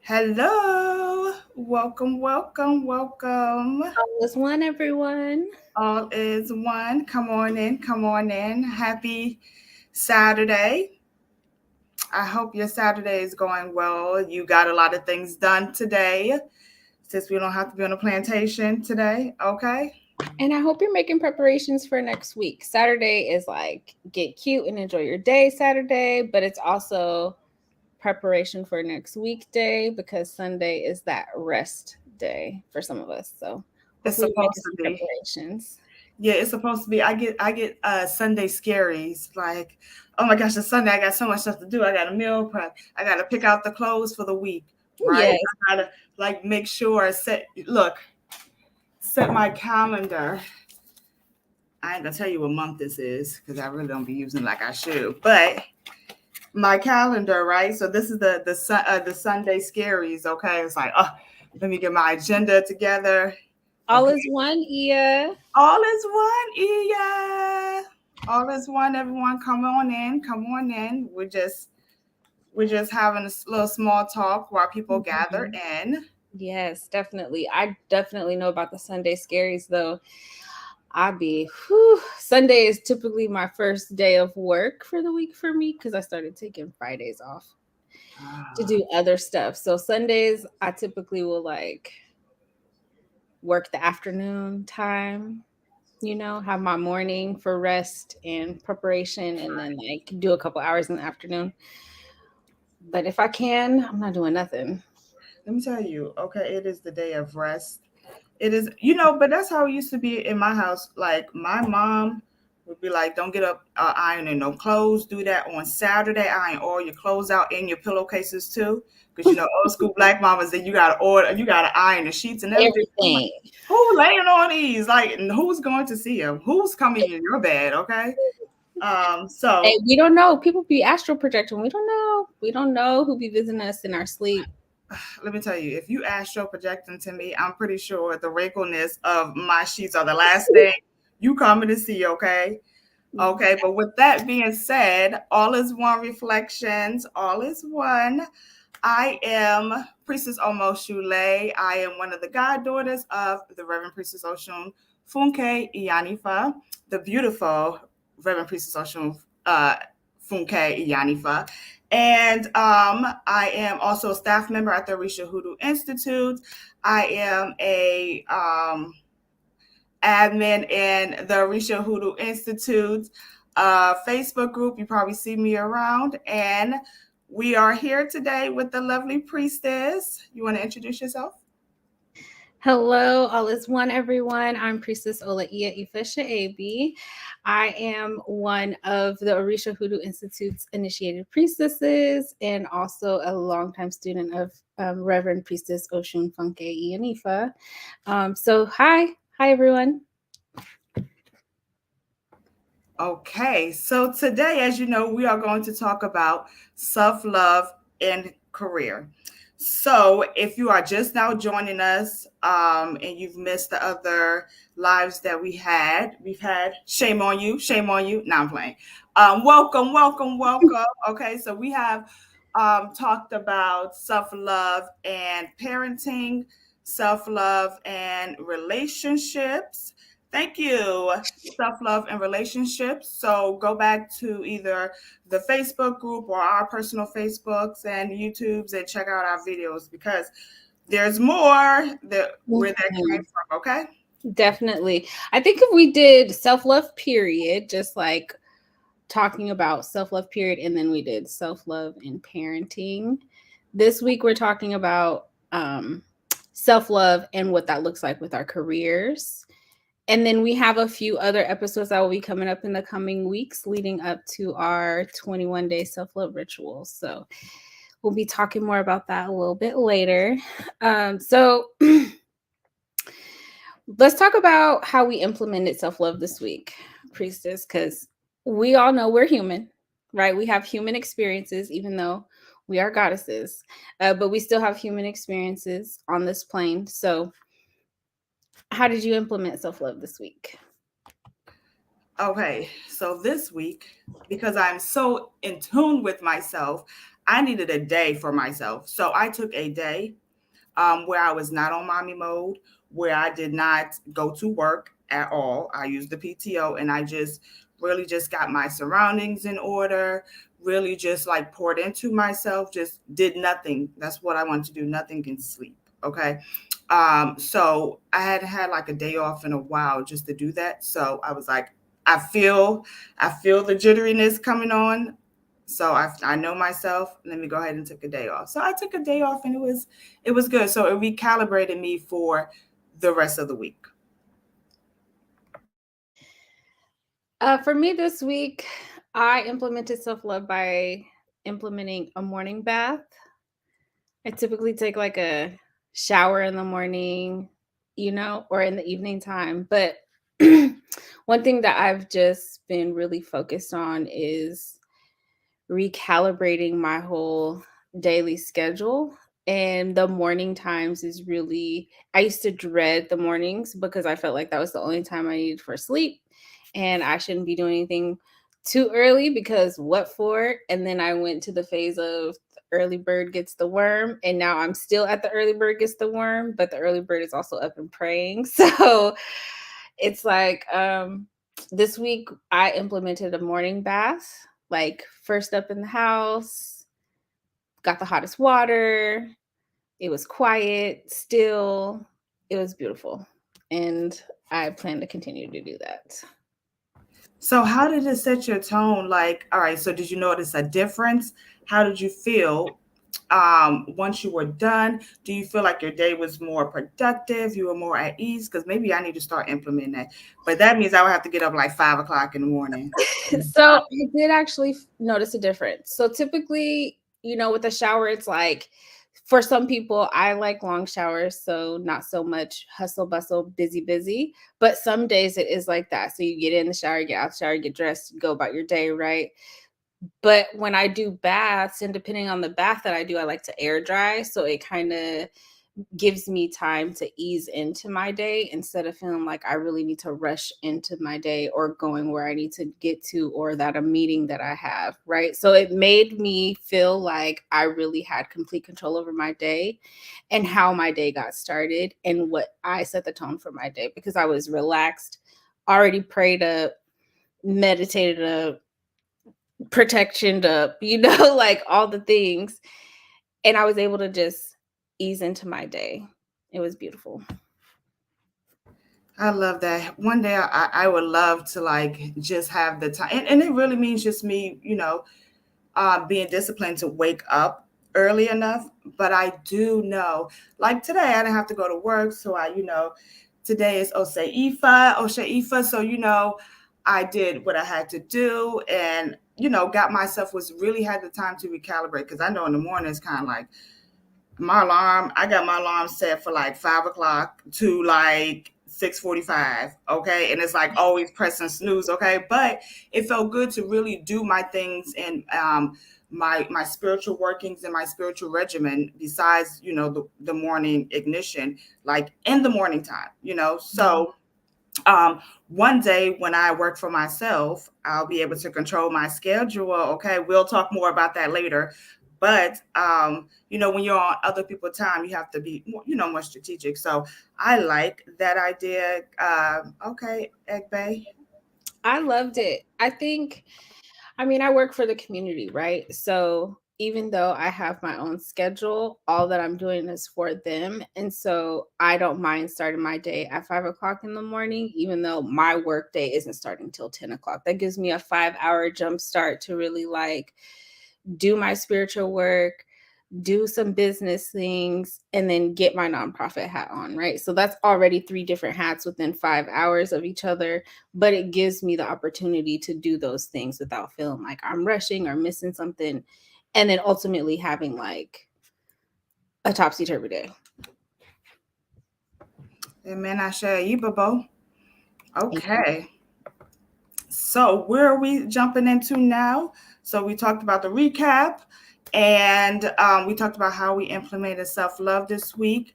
Hello, welcome. All is one, everyone. All is one. Come on in, come on in. Happy Saturday. I hope your Saturday is going well. You got a lot of things done today since we don't have to be on a plantation today. Okay. And I hope you're making preparations for next week. Saturday is like get cute and enjoy your day Saturday, but it's also preparation for next weekday because Sunday is that rest day for some of us. So It's hopefully you're making supposed to some be. preparations. Yeah, it's supposed to be. I get Sunday scaries. Like, oh my gosh, it's Sunday. I got so much stuff to do. I got a meal prep. I got to pick out the clothes for the week. Right. Yes. I gotta like make sure I set my calendar. I ain't gonna tell you what month this is because I really don't be using it like I should. But my calendar, right? So this is the Sunday scaries. Okay, it's like, oh, let me get my agenda together. All Okay, is one, Ia. all is one, Iya. All is one. Everyone, come on in. Come on in. We're just having a little small talk while people gather Mhm. in. Yes, definitely. I definitely know about the Sunday scaries though. Sunday is typically my first day of work for the week for me because I started taking Fridays off to Ah, do other stuff. So Sundays, I typically will like work the afternoon time, have my morning for rest and preparation, and then like do a couple hours in the afternoon. But if I can, I'm not doing nothing. let me tell you, okay, it is the day of rest. It is, but that's how it used to be in my house. Like my mom would be like, "Don't get up ironing no clothes. Do that on Saturday. Iron all your clothes out in your pillowcases too, because old school black mamas that you gotta iron the sheets and everything." I'm like, Everything. who laying on these? Like, and who's going to see them? Who's coming in your bed? Okay. Hey, So we don't know. People be astral projecting. We don't know. We don't know who be visiting us in our sleep. let me tell you, if you astral projecting to me, I'm pretty sure the wrinkleness of my sheets are the last thing you coming to see. Okay. Okay, but with that being said, all is one reflections, all is one. I am Priestess Omo Sule. I am one of the goddaughters of the Reverend Priestess Oshun Funke Iyanifa, the beautiful Reverend Priestess Oshun Funke Iyanifa. And I am also a staff member at the Orisha Hoodoo Institute. I am a admin in the Orisha Hoodoo Institute Facebook group. You probably see me around. And we are here today with the lovely Priestess. You want to introduce yourself? Hello, all is one, everyone. I'm Priestess Olaia Ifasebee. I am one of the Orisha Hoodoo Institute's initiated priestesses and also a longtime student of Reverend Priestess Oshun Funke Ianifa. Hi, everyone. Okay, so today, as you know, we are going to talk about self love and career. So, if you are just now joining us and you've missed the other lives that we've had shame on you, shame on you. Now I'm playing. Welcome, welcome, welcome. Okay, so we have talked about self love and parenting, self love and relationships. Thank you, self love and relationships. So go back to either the Facebook group or our personal Facebooks and YouTubes and check out our videos because there's more where that came Mhm. from. Okay. Definitely. I think if we did self love, period, just like talking about self love, period, and then we did self love and parenting. This week, we're talking about self love and what that looks like with our careers. And then we have a few other episodes that will be coming up in the coming weeks leading up to our 21-day self love ritual. So we'll be talking more about that a little bit later. So let's talk about how we implemented self love this week, Priestess, because we all know we're human, right? We have human experiences, even though we are goddesses, but we still have human experiences on this plane. So, how did you implement self love this week? Okay. So this week, because I'm so in tune with myself, I needed a day for myself. So I took a day where I was not on mommy mode, where I did not go to work at all. I used the PTO and I just really just got my surroundings in order, really just like poured into myself, just did nothing. That's what I wanted to do, nothing and sleep. Okay. So I had had like a day off in a while just to do that. So I was like, I feel, I feel the jitteriness coming on. So I know myself. Let me go ahead and take a day off. So I took a day off and it was good. So it recalibrated me for the rest of the week. For me this week, I implemented self love by implementing a morning bath. I typically take like a shower in the morning, or in the evening time. But one thing that I've just been really focused on is recalibrating my whole daily schedule. And the morning times is really, I used to dread the mornings because I felt like that was the only time I needed for sleep. And I shouldn't be doing anything too early because what for? And then I went to the phase of the early bird gets the worm. And now I'm still at the early bird gets the worm, but the early bird is also up and praying. So it's like, this week I implemented a morning bath, like first up in the house, got the hottest water. It was quiet, still. It was beautiful. And I plan to continue to do that. So how did it set your tone? Like, all right, so did you notice a difference? How did you feel once you were done? Do you feel like your day was more productive? You were more at ease? Because maybe I need to start implementing that. But that means I would have to get up like 5 o'clock in the morning. So I did actually notice a difference. So typically, with a shower, it's like for some people, I like long showers, so not so much hustle bustle, busy, busy. But some days it is like that. So you get in the shower, get out the shower, get dressed, go about your day, right? But when I do baths, and depending on the bath that I do, I like to air dry. So it kind of gives me time to ease into my day instead of feeling like I really need to rush into my day or going where I need to get to or that a meeting that I have, right? So it made me feel like I really had complete control over my day and how my day got started and what I set the tone for my day because I was relaxed, already prayed up, meditated up, protection up, like all the things. And I was able to just ease into my day. It was beautiful. I love that. One day I would love to like just have the time. And it really means just me, being disciplined to wake up early enough. But I do know, like today, I didn't have to go to work. So today is Osha Ifa. So, I did what I had to do and, got myself was really had the time to recalibrate. Cause I know in the morning it's kind of like, I got my alarm set for like 5 o'clock to like 6:45. Okay. And it's like always pressing snooze. Okay. But it felt good to really do my things and my spiritual workings and my spiritual regimen besides, the morning ignition, like in the morning time, So um, one day when I work for myself, I'll be able to control my schedule. Okay, we'll talk more about that later. But when you're on other people's time, you have to be, more strategic. So I like that idea. Okay, Egbe. I loved it. I work for the community, right? So even though I have my own schedule, all that I'm doing is for them. And so I don't mind starting my day at 5 o'clock in the morning, even though my work day isn't starting till 10 o'clock. That gives me a 5 hour jump start to really like do my spiritual work, do some business things, and then get my nonprofit hat on, right? So that's already three different hats within 5 hours of each other, but it gives me the opportunity to do those things without feeling like I'm rushing or missing something, and then ultimately having like a topsy turvy day. Amen. I share you, Babo. Okay. So where are we jumping into now? So we talked about the recap, and we talked about how we implemented self-love this week.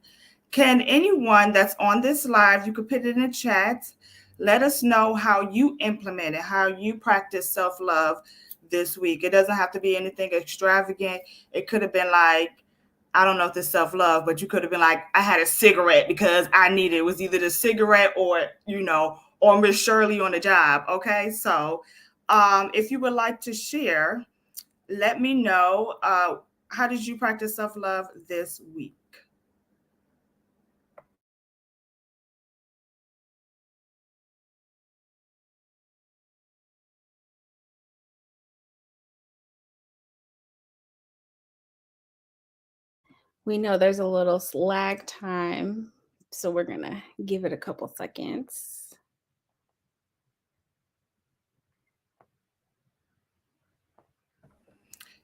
Can anyone that's on this live, you could put it in the chat, let us know how you implemented, how you practice self-love this week. It doesn't have to be anything extravagant. It could have been like, I don't know if this self love, but you could have been like, I had a cigarette because I needed it. It was either the cigarette or, or Miss Shirley on the job. Okay. So if you would like to share, let me know, how did you practice self love this week? We know there's a little lag time, so we're gonna give it a couple seconds.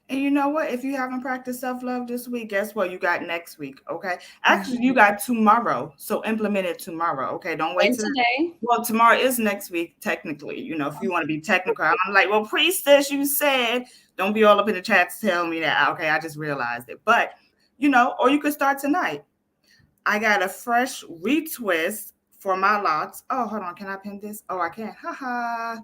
And you know what? If you haven't practiced self love this week, guess what? You got next week. Okay. Actually, you Mhm. got tomorrow. So implement it tomorrow. Okay. Don't wait And till, today, well, tomorrow is next week, technically. If you want to be technical, I'm like, well, Priestess, you said, don't be all up in the chat to tell me that. Okay. I just realized it. But, or you could start tonight. I got a fresh retwist for my locks. Oh, hold on. Can I pin this? Oh, I can. Haha.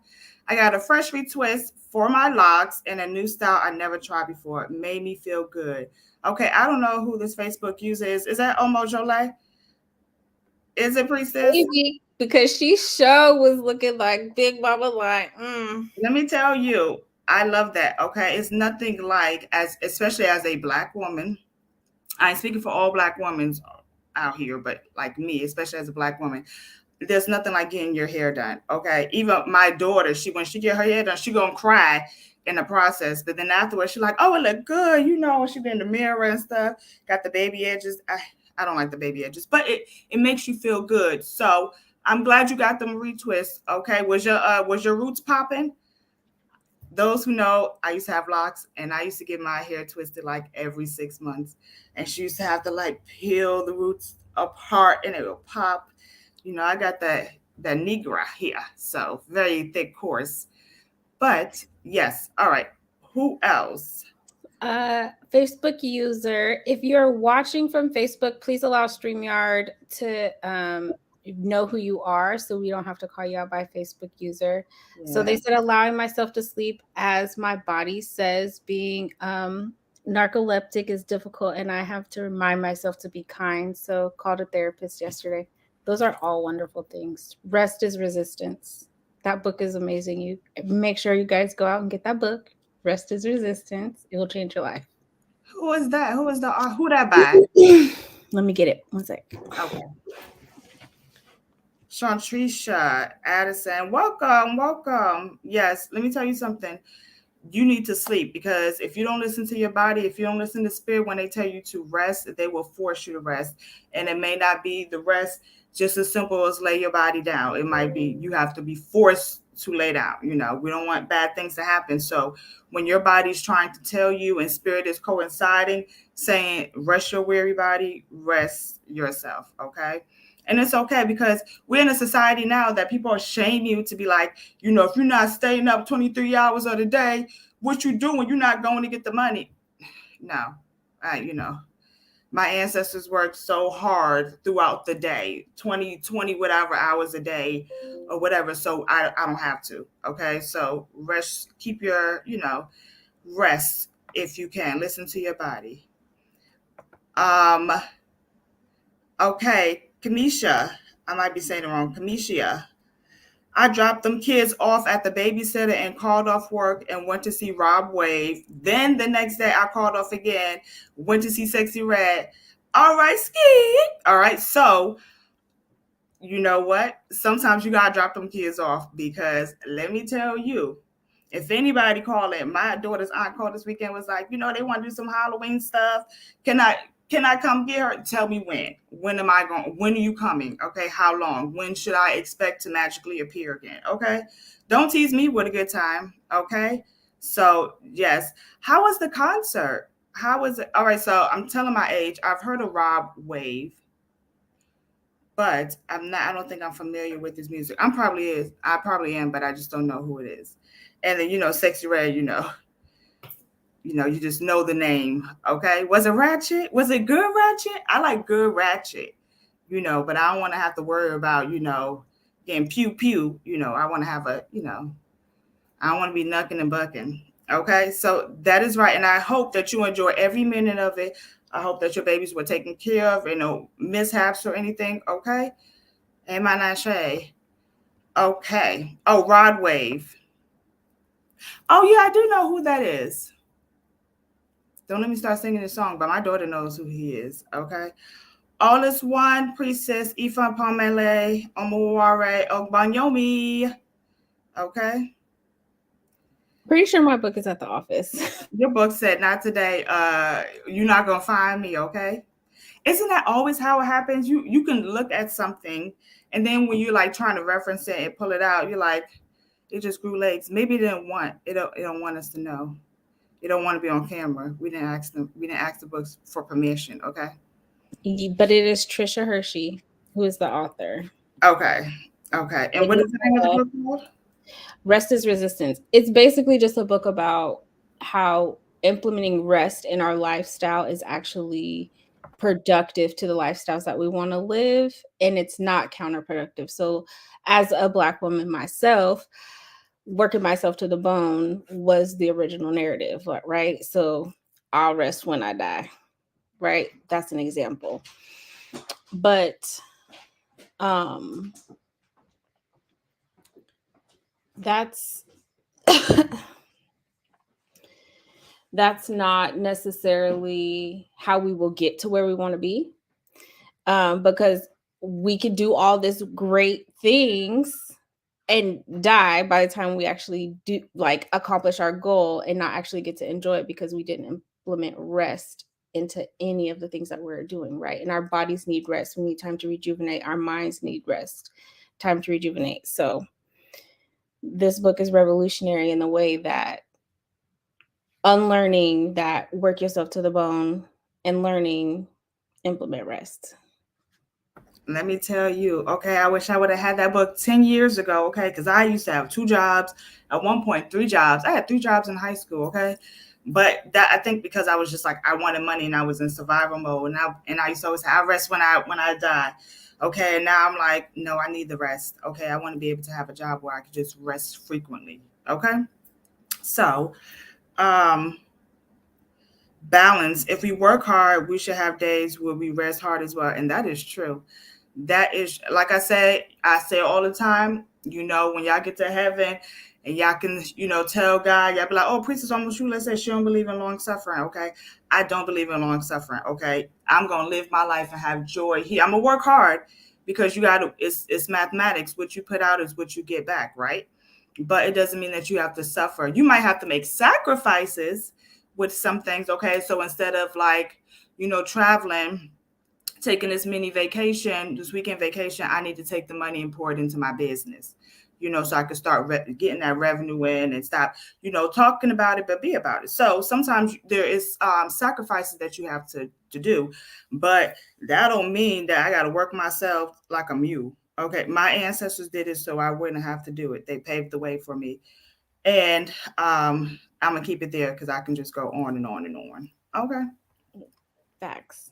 I got a fresh retwist for my locks and a new style I never tried before. It made me feel good. Okay, I don't know who this Facebook user is. Is that Omo Jole? Is it Priestess? maybe because she sure was looking like Big Mama, like, Let me tell you, I love that. Okay, it's nothing like, as especially as a black woman. I'm speaking for all black women out here, but like me, especially as a black woman, there's nothing like getting your hair done. Okay. Even my daughter, when she get her hair done, she gonna cry in the process. But then afterwards, she like, oh, it look good. She be in the mirror and stuff. Got the baby edges. I don't like the baby edges, but it makes you feel good. So I'm glad you got them retwists. Okay. Was your roots popping? Those who know, I used to have locks and I used to get my hair twisted like every 6 months. And she used to have to like peel the roots apart and it will pop. I got that Negra here, so very thick course. But yes, all right. Who else? Facebook user. If you're watching from Facebook, please allow StreamYard to know who you are so we don't have to call you out by Facebook user. So Yeah. they said, allowing myself to sleep as my body says being narcoleptic is difficult and I have to remind myself to be kind. So called a therapist yesterday. Those are all wonderful things. Rest is resistance. That book is amazing. You make sure you guys go out and get that book. Rest is resistance. It will change your life. Who is that? Who that by? Let me get it. One sec. Okay. Shantrisha Addison, welcome, welcome. Yes, let me tell you something. You need to sleep, because if you don't listen to your body, if you don't listen to spirit when they tell you to rest, they will force you to rest. And it may not be the rest just as simple as lay your body down. It might be you have to be forced to lay down. We don't want bad things to happen. So when your body's trying to tell you and spirit is coinciding, saying rest your weary body, rest yourself. Okay. And it's okay, because we're in a society now that people shame you to be like, if you're not staying up 23 hours of the day, what you doing? You're not going to get the money. No, my ancestors worked so hard throughout the day, 20 whatever hours a day or whatever. So I don't have to. Okay. So rest, keep your, rest if you can. Listen to your body. Um, okay. Kamisha, I might be saying it wrong. Kamisha. I dropped them kids off at the babysitter and called off work and went to see Rob Wave. Then the next day I called off again, went to see Sexy Red. All right, ski. All right, so you know what? Sometimes you gotta drop them kids off, because let me tell you, if anybody called it, my daughter's aunt called this weekend, was like, they want to do some Halloween stuff. Can I can I come get her? Tell me when. When am I going? When are you coming? Okay, how long? When should I expect to magically appear again? Okay, don't tease me with a good time. Okay, so yes, how was the concert? How was it? All right, so I'm telling my age. I've heard of Rob Wave, but I'm not. I don't think I'm familiar with his music. I'm probably is. I probably am, but I just don't know who it is. And then Sexy Red. You just know the name. Okay, was it Ratchet? Was it good Ratchet? I like good Ratchet. But I don't want to have to worry about getting pew pew. I want to have a. I don't want to be knucking and bucking. Okay, so that is right. And I hope that you enjoy every minute of it. I hope that your babies were taken care of, mishaps or anything. Okay. Am I not Shay? Okay. Oh, Rod Wave. Oh, yeah, I do know who that is. Don't let me start singing this song, but my daughter knows who he is. Okay. All is one, Priestess, Ifa Pamele, Omuware, Ogbanyomi. Okay. Pretty sure my book is at the office. Your book said, not today. You're not going to find me. Okay. Isn't that always how it happens? You can look at something, and then when you're like trying to reference it and pull it out, you're like, it just grew legs. Maybe it don't want us to know. It don't want to be on camera. We didn't ask them. We didn't ask the books for permission. Okay. But it is Trisha Hershey who is the author. Okay. Okay. And It what is is the name of the book called? Rest is Resistance. It's basically just a book about how implementing rest in our lifestyle is actually productive to the lifestyles that we want to live, and it's not counterproductive. So as a Black woman myself, working myself to the bone was the original narrative, right? So I'll rest when I die, right? That's an example. But um that's that's not necessarily how we will get to where we want to be, because we could do all this great things and die by the time we actually do like accomplish our goal and not actually get to enjoy it because we didn't implement rest into any of the things that we're doing, right? And our bodies need rest. We need time to rejuvenate. Our minds need rest, time to rejuvenate. So this book is revolutionary in the way that unlearning that work yourself to the bone and learning implement rest. Let me tell you. Okay. I wish I would have had that book 10 years ago. Okay. Because I used to have two jobs. At one point, three jobs. I had three jobs in high school. Okay. But that, I think, because I was just like, I wanted money and I was in survival mode. And I used to always say, I rest when I die. Okay. And now I'm like, no, I need the rest. Okay. I want to be able to have a job where I could just rest frequently. Okay. So, um, balance. If we work hard, we should have days where we rest hard as well. And that is true. That is, like I say all the time, when y'all get to heaven and y'all can, tell God, y'all be like, oh, Priestess almost Sule said she don't believe in long suffering. Okay. I don't believe in long suffering. Okay. I'm going to live my life and have joy here. I'm going to work hard because it's mathematics. What you put out is what you get back. Right. But it doesn't mean that you have to suffer. You might have to make sacrifices with some things. Okay. So instead of like, traveling, taking this weekend vacation, I need to take the money and pour it into my business, so I can start getting that revenue in and stop, talking about it, but be about it. So sometimes there is sacrifices that you have to do, but that don't mean that I got to work myself like a mule. Okay. My ancestors did it, so I wouldn't have to do it. They paved the way for me. And I'm going to keep it there because I can just go on and on and on. Okay. Facts.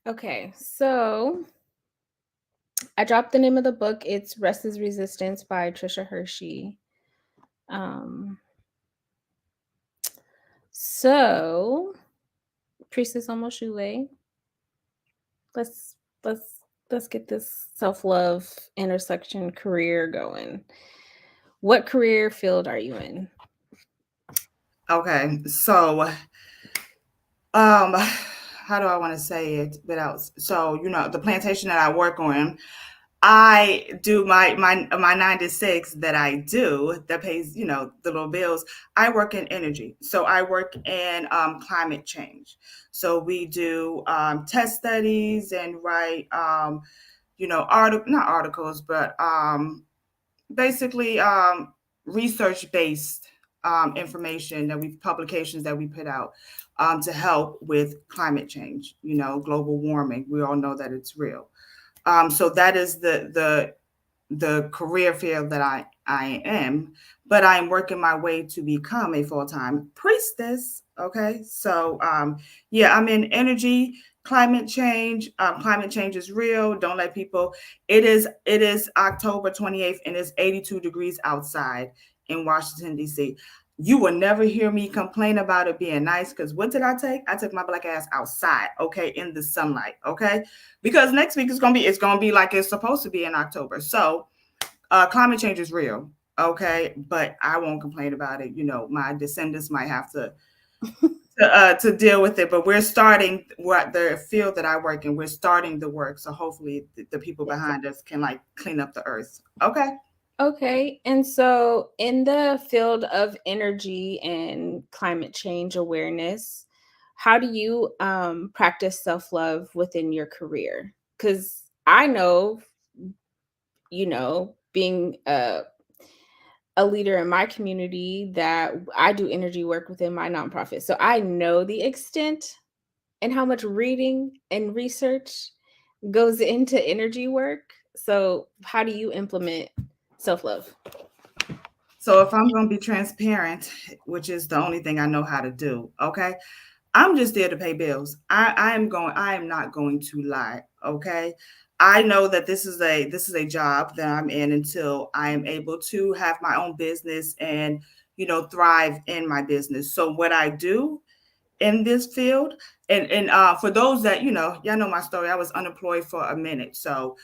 Okay, so I dropped the name of the book. It's Rest is Resistance by Trisha Hershey. Um, so Priestess almost Shule. Let's let's let's get this self-love intersection career going. What career field are you in? Okay. So um how do I want to say it without, so the plantation that I work on, I do my 9 to 6 that I do that pays, the little bills. I work in energy. So I work in climate change. So we do test studies and write not articles, but basically research based information that publications that we put out to help with climate change, global warming. We all know that it's real. So that is the career field that I am, but I'm working my way to become a full-time priestess. Okay. So yeah, I'm in energy, climate change. Climate change is real. Don't let people, it is October 28th and it's 82 degrees outside in Washington, D.C. You will never hear me complain about it being nice, because what did I take? I took my black ass outside, okay, in the sunlight, okay? Because next week it's gonna be like it's supposed to be in October. So climate change is real, okay? But I won't complain about it. My descendants might have to deal with it, but we're starting what the field that I work in. We're starting the work, so hopefully the people behind us can like clean up the earth. Okay. Okay. And so, in the field of energy and climate change awareness, how do you practice self love within your career? Because I know, being a leader in my community, that I do energy work within my nonprofit. So, I know the extent and how much reading and research goes into energy work. So, how do you implement self love? So if I'm going to be transparent, which is the only thing I know how to do, okay? I'm just there to pay bills. I am not going to lie, okay? I know that this is a job that I'm in until I am able to have my own business and thrive in my business. So what I do in this field, and for those that y'all know my story, I was unemployed for a minute. So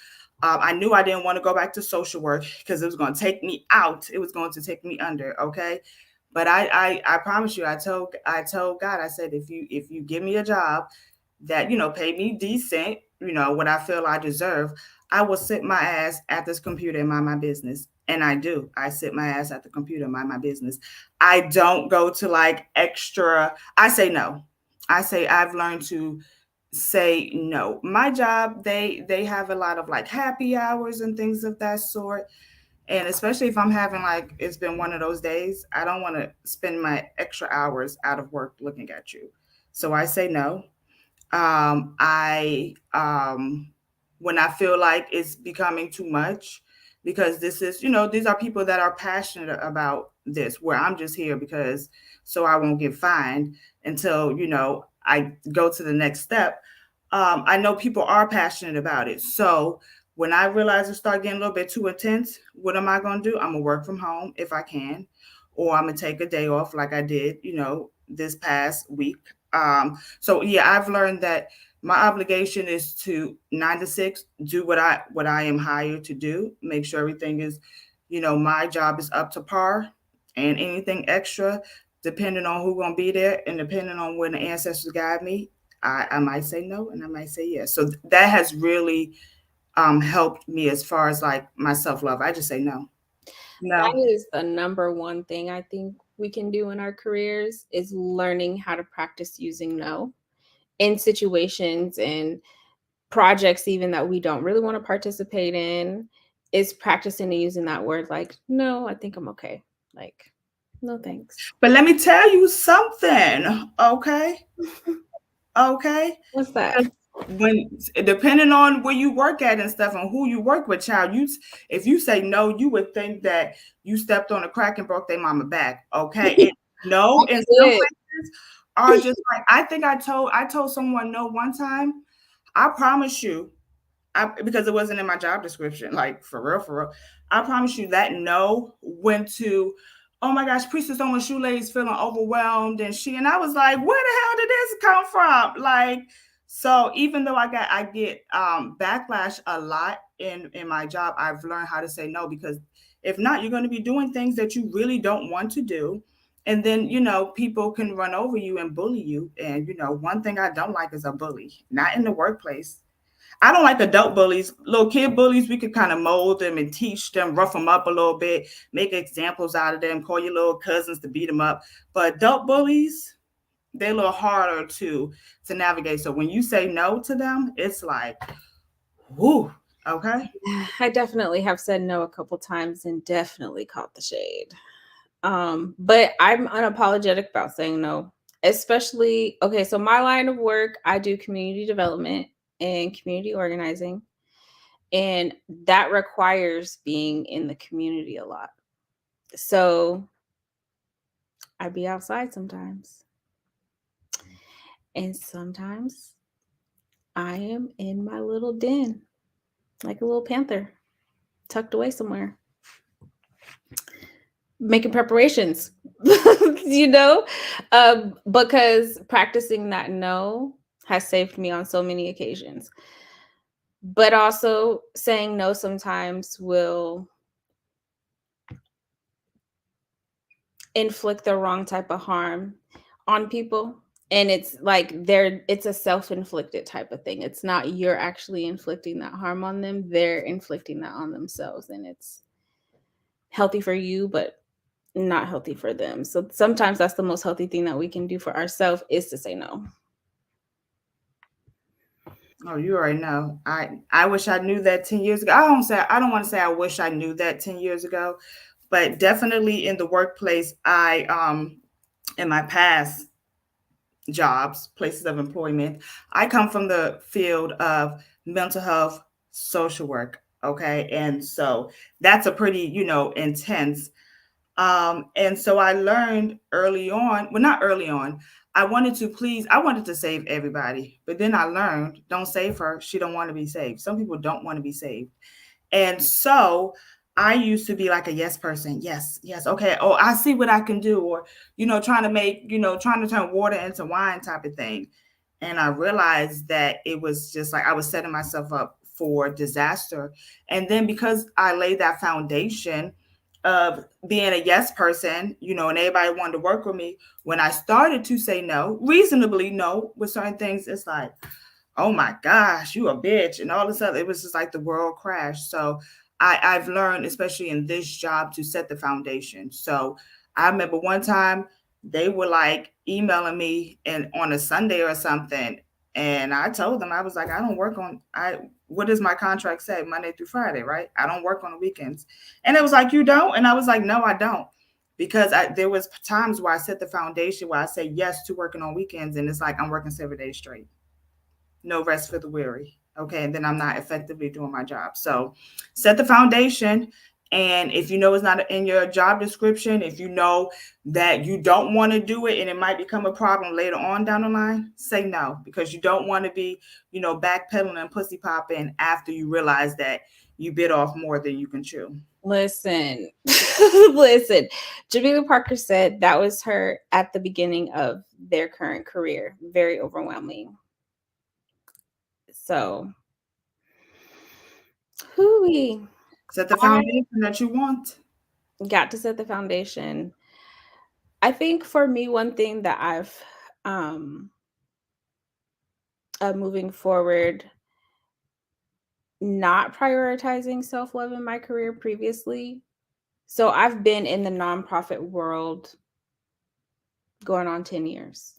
I knew I didn't want to go back to social work because it was going to take me out. It was going to take me under. Okay. But I promise you, I told God, I said, if you give me a job that pay me decent, what I feel I deserve, I will sit my ass at this computer and mind my business. And I do. I sit my ass at the computer and mind my business. I don't go to like extra. I say no. I say I've learned to say no. My job, they have a lot of like happy hours and things of that sort. And especially if I'm having like it's been one of those days, I don't want to spend my extra hours out of work looking at you. So I say no. I When I feel like it's becoming too much, because these are people that are passionate about this, where I'm just here because so I won't get fined until I go to the next step. I know people are passionate about it. So when I realize it start getting a little bit too intense, what am I going to do? I'm going to work from home if I can, or I'm going to take a day off like I did, this past week. So yeah, I've learned that my obligation is to 9 to 6 do what I am hired to do. Make sure everything is, my job is up to par, and anything extra, depending on who's gonna be there and depending on when the ancestors guide me, I might say no and I might say yes. So that has really helped me as far as like my self love. I just say no, no. That is the number one thing I think we can do in our careers, is learning how to practice using no in situations and projects even that we don't really want to participate in, is practicing and using that word like, no, I think I'm okay. Like, no thanks. But let me tell you something, okay? Okay. What's that? Because when depending on where you work at and stuff and who you work with, child, if you say no, you would think that you stepped on a crack and broke their mama back. Okay. No, in some Good. places are just like, I think I told someone no one time. I promise you, because it wasn't in my job description, like for real, for real. I promise you that no went to, oh my gosh, Priestess on Sule is feeling overwhelmed, and I was like, where the hell did this come from? Like, so even though I get backlash a lot in my job, I've learned how to say no, because if not, you're going to be doing things that you really don't want to do. And then, people can run over you and bully you. And, one thing I don't like is a bully, not in the workplace. I don't like adult bullies. Little kid bullies, we could kind of mold them and teach them, rough them up a little bit, make examples out of them, call your little cousins to beat them up. But adult bullies, they're a little harder to navigate. So when you say no to them, it's like, whoo, okay. I definitely have said no a couple times and definitely caught the shade. But I'm unapologetic about saying no. Especially, okay, so my line of work, I do community development and community organizing, and that requires being in the community a lot. So I be outside sometimes, and sometimes I am in my little den, like a little panther, tucked away somewhere. making preparations, you know, because practicing that no has saved me on so many occasions. But also saying no sometimes will inflict the wrong type of harm on people. And it's like it's a self-inflicted type of thing. It's not you're actually inflicting that harm on them, they're inflicting that on themselves, and it's healthy for you but not healthy for them. So sometimes that's the most healthy thing that we can do for ourselves is to say no. Oh, you already know. I wish I knew that 10 years ago. I don't want to say I wish I knew that 10 years ago, but definitely in the workplace, I in my past jobs, places of employment, I come from the field of mental health, social work, okay? And so that's a pretty, intense. And so I learned early on, well, not early on, I wanted to save everybody. But then I learned, don't save her. She don't want to be saved. Some people don't want to be saved. And so I used to be like a yes person. Yes, yes, okay. Oh, I see what I can do. Or, trying to turn water into wine type of thing. And I realized that it was just like I was setting myself up for disaster. And then because I laid that foundation of being a yes person, and everybody wanted to work with me, when I started to say no, reasonably no, with certain things, it's like, oh my gosh, you a bitch, and all this other. It was just like the world crashed. So I've learned, especially in this job, to set the foundation. So I remember one time they were like emailing me and on a Sunday or something, and I told them, I was like, I don't work on I what does my contract say? Monday through Friday, right? I don't work on the weekends. And it was like, you don't? And I was like, no, I don't. Because there was times where I set the foundation where I say yes to working on weekends, and it's like I'm working 7 days straight, no rest for the weary. Okay. And then I'm not effectively doing my job. So set the foundation. And if you know it's not in your job description, if you know that you don't want to do it and it might become a problem later on down the line, say no, because you don't want to be, backpedaling and pussy popping after you realize that you bit off more than you can chew. Listen, listen. Jamila Parker said that was her at the beginning of their current career. Very overwhelming. So, hooey. Set the I foundation that you want. got to set the foundation. I think for me, one thing that I've um moving forward, not prioritizing self love in my career previously. So I've been in the nonprofit world going on 10 years.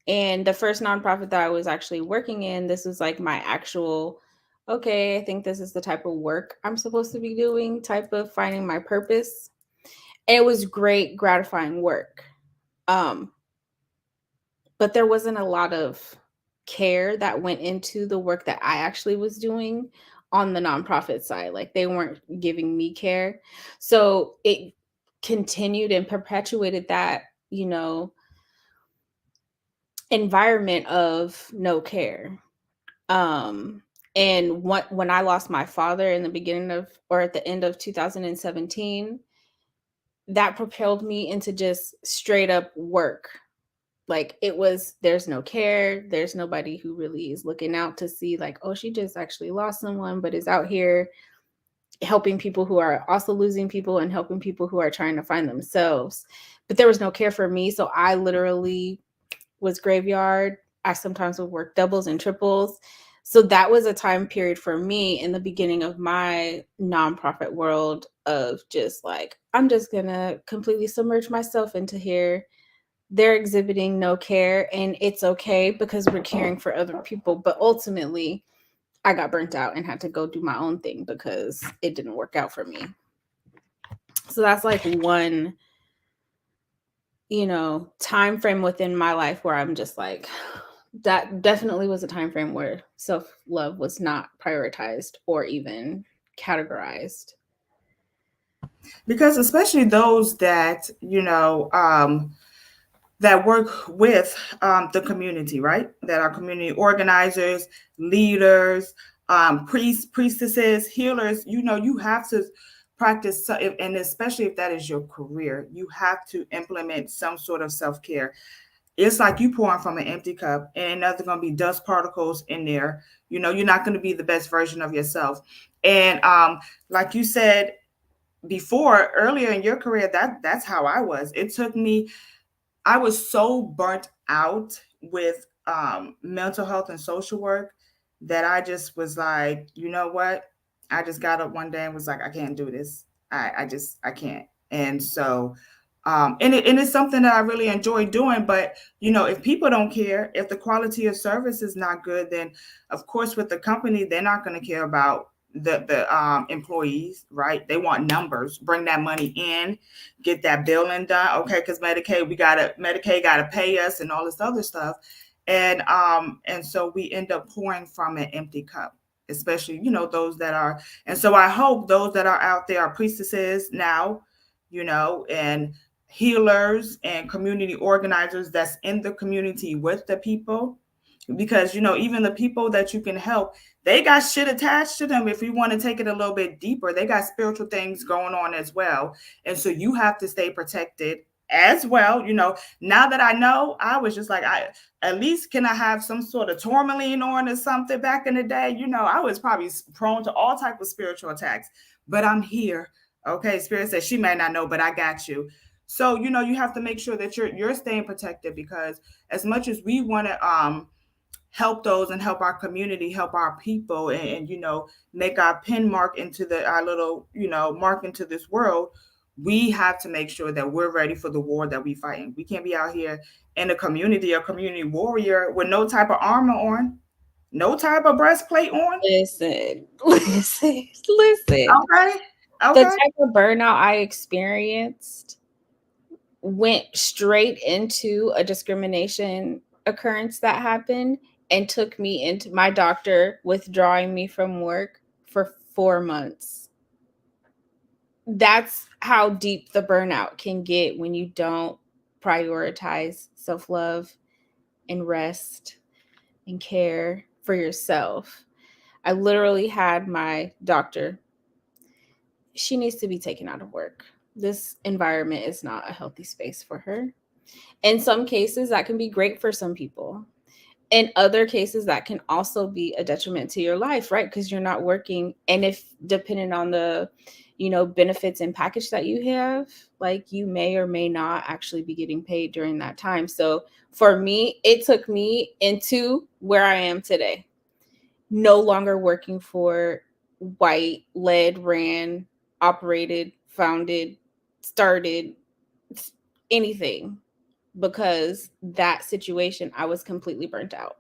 And the first nonprofit that I was actually working in, this was like my actual, okay, I think this is the type of work I'm supposed to be doing, type of finding my purpose. And it was great, gratifying work. Um, but there wasn't a lot of care that went into the work that I actually was doing on the nonprofit side. Like they weren't giving me care. So it continued and perpetuated that, environment of no care. Um and when I lost my father in the beginning of or at the end of 2017, that propelled me into just straight up work. Like it was, there's no care, there's nobody who really is looking out to see like, oh, she just actually lost someone but is out here helping people who are also losing people and helping people who are trying to find themselves. But there was no care for me, so I literally was graveyard. I sometimes would work doubles and triples. So that was a time period for me in the beginning of my nonprofit world of just like, I'm just gonna completely submerge myself into here. They're exhibiting no care, and it's okay because we're caring for other people. But ultimately, I got burnt out and had to go do my own thing because it didn't work out for me. So that's like one, time frame within my life where I'm just like, that definitely was a time frame where self-love was not prioritized or even categorized. Because especially those that, that work with the community, right? That are community organizers, leaders, priestesses, healers. You have to practice, and especially if that is your career, you have to implement some sort of self-care. It's like you pouring from an empty cup, and nothing going to be dust particles in there. You're not going to be the best version of yourself. And like you said before, earlier in your career, that's how I was. It took me, I was so burnt out with mental health and social work that I just was like, you know what? I just got up one day and was like, I can't do this. I can't. And so, and it's something that I really enjoy doing. But if people don't care, if the quality of service is not good, then of course with the company, they're not going to care about the employees, right? They want numbers, bring that money in, get that billing done. Okay, because Medicaid gotta pay us and all this other stuff. And so we end up pouring from an empty cup, especially, those that are, and so I hope those that are out there are priestesses now, and healers and community organizers that's in the community with the people, because even the people that you can help, they got shit attached to them. If you want to take it a little bit deeper, they got spiritual things going on as well, and so you have to stay protected as well. Now that I know, I was just like, I at least can I have some sort of tourmaline on or something. Back in the day, I was probably prone to all type of spiritual attacks, but I'm here. Okay, Spirit says she may not know, but I got you. So you have to make sure that you're staying protected, because as much as we want to help those and help our community, help our people, and make our pin mark into our little mark into this world, we have to make sure that we're ready for the war that we fighting. We can't be out here in a community warrior with no type of armor on, no type of breastplate on. Listen, listen. Okay, The okay. type of burnout I experienced went straight into a discrimination occurrence that happened and took me into my doctor withdrawing me from work for 4 months. That's how deep the burnout can get when you don't prioritize self love and rest and care for yourself. I literally had my doctor, she needs to be taken out of work. This environment is not a healthy space for her. In some cases, that can be great for some people. In other cases, that can also be a detriment to your life, right? Because you're not working. And if depending on the, benefits and package that you have, like you may or may not actually be getting paid during that time. So for me, it took me into where I am today. No longer working for white, led, ran, operated, founded, started anything, because that situation, I was completely burnt out.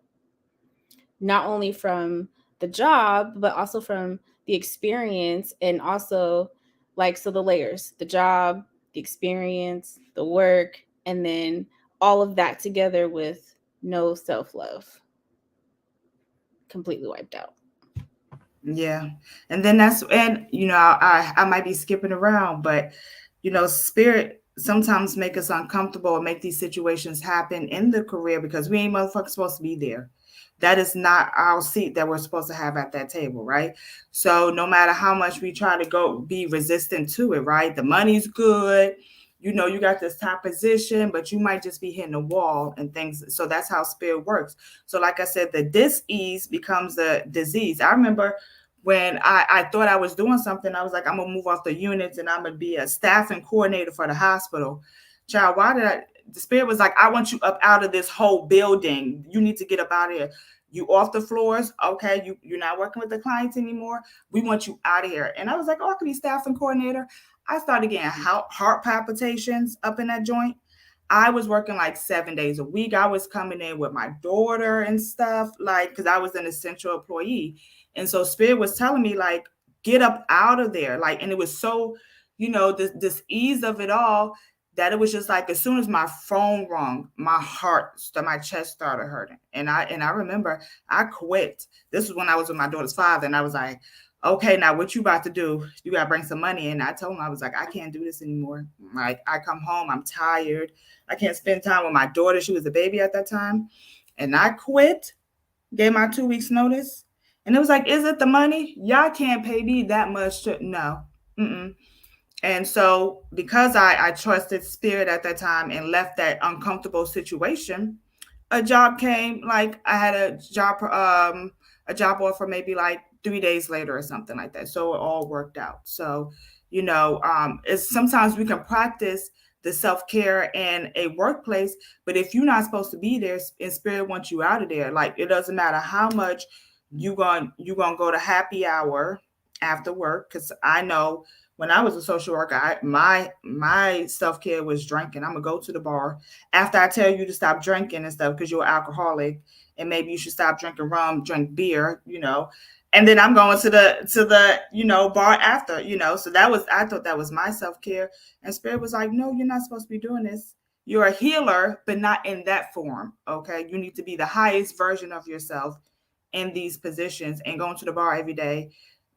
Not only from the job, but also from the experience, and also like, so the layers, the job, the experience, the work, and then all of that together with no self-love. Completely wiped out. Yeah. And then and I might be skipping around, but spirit sometimes make us uncomfortable and make these situations happen in the career, because we ain't motherfuckers supposed to be there. That is not our seat that we're supposed to have at that table, right? So no matter how much we try to go be resistant to it, right? The money's good, you got this top position, but you might just be hitting a wall and things. So that's how spirit works. So like I said, the dis-ease becomes a disease. I remember when I thought I was doing something, I was like, I'm gonna move off the units and I'm gonna be a staffing coordinator for the hospital. Child, why did I? The spirit was like, I want you up out of this whole building. You need to get up out of here. You off the floors, okay? You're not working with the clients anymore. We want you out of here. And I was like, oh, I could be staffing coordinator. I started getting heart palpitations up in that joint. I was working like 7 days a week. I was coming in with my daughter and stuff, like, because I was an essential employee. And so Spirit was telling me, like, get up out of there. Like, and it was so, this ease of it all, that it was just like, as soon as my phone rung, my chest started hurting. And I remember I quit. This was when I was with my daughter's father, and I was like, okay, now what you about to do? You got to bring some money in. I told him, I was like, I can't do this anymore. Like, I come home, I'm tired. I can't spend time with my daughter. She was a baby at that time. And I quit, gave my 2 weeks notice. And it was like, is it the money? Y'all can't pay me that much to, no. Mm-mm. And so, because I trusted spirit at that time and left that uncomfortable situation, a job came. Like I had a job offer maybe like 3 days later or something like that. So it all worked out. So, it's sometimes we can practice the self-care in a workplace, but if you're not supposed to be there and spirit wants you out of there, like it doesn't matter how much you gonna go to happy hour after work. Because I know when I was a social worker, my self care was drinking. I'm gonna go to the bar after I tell you to stop drinking and stuff because you're an alcoholic, and maybe you should stop drinking rum, drink beer, and then I'm going to the bar after, So I thought that was my self care, and spirit was like, no, you're not supposed to be doing this. You're a healer, but not in that form. Okay, you need to be the highest version of yourself in these positions, and going to the bar every day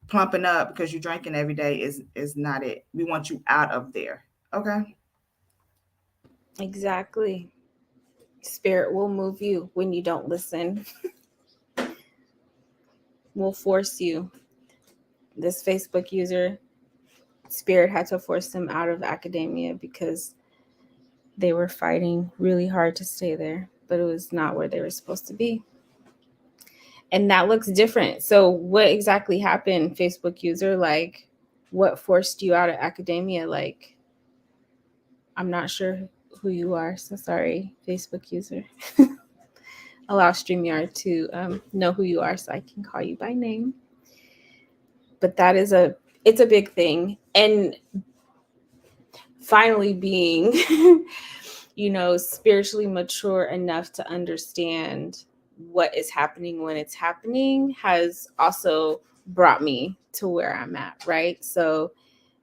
plumping up because you're drinking every day is not it. We want you out of there. Okay. Exactly. Spirit will move you when you don't listen, will force you. This Facebook user, Spirit had to force them out of academia because they were fighting really hard to stay there, but it was not where they were supposed to be. And that looks different. So, what exactly happened, Facebook user? Like, what forced you out of academia? Like, I'm not sure who you are. So sorry, Facebook user. Allow StreamYard to know who you are so I can call you by name. But it's a big thing. And finally being, spiritually mature enough to understand what is happening when it's happening has also brought me to where I'm at, right? So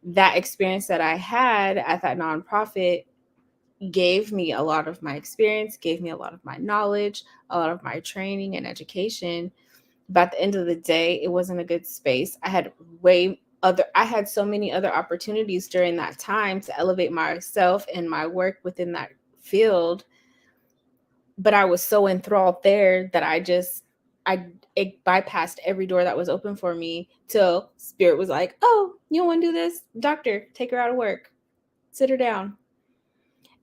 that experience that I had at that nonprofit gave me a lot of my experience, gave me a lot of my knowledge, a lot of my training and education. But at the end of the day, it wasn't a good space. I had so many other opportunities during that time to elevate myself and my work within that field, but I was so enthralled there that I it bypassed every door that was open for me till spirit was like, "Oh, you want to do this? Doctor, take her out of work. Sit her down."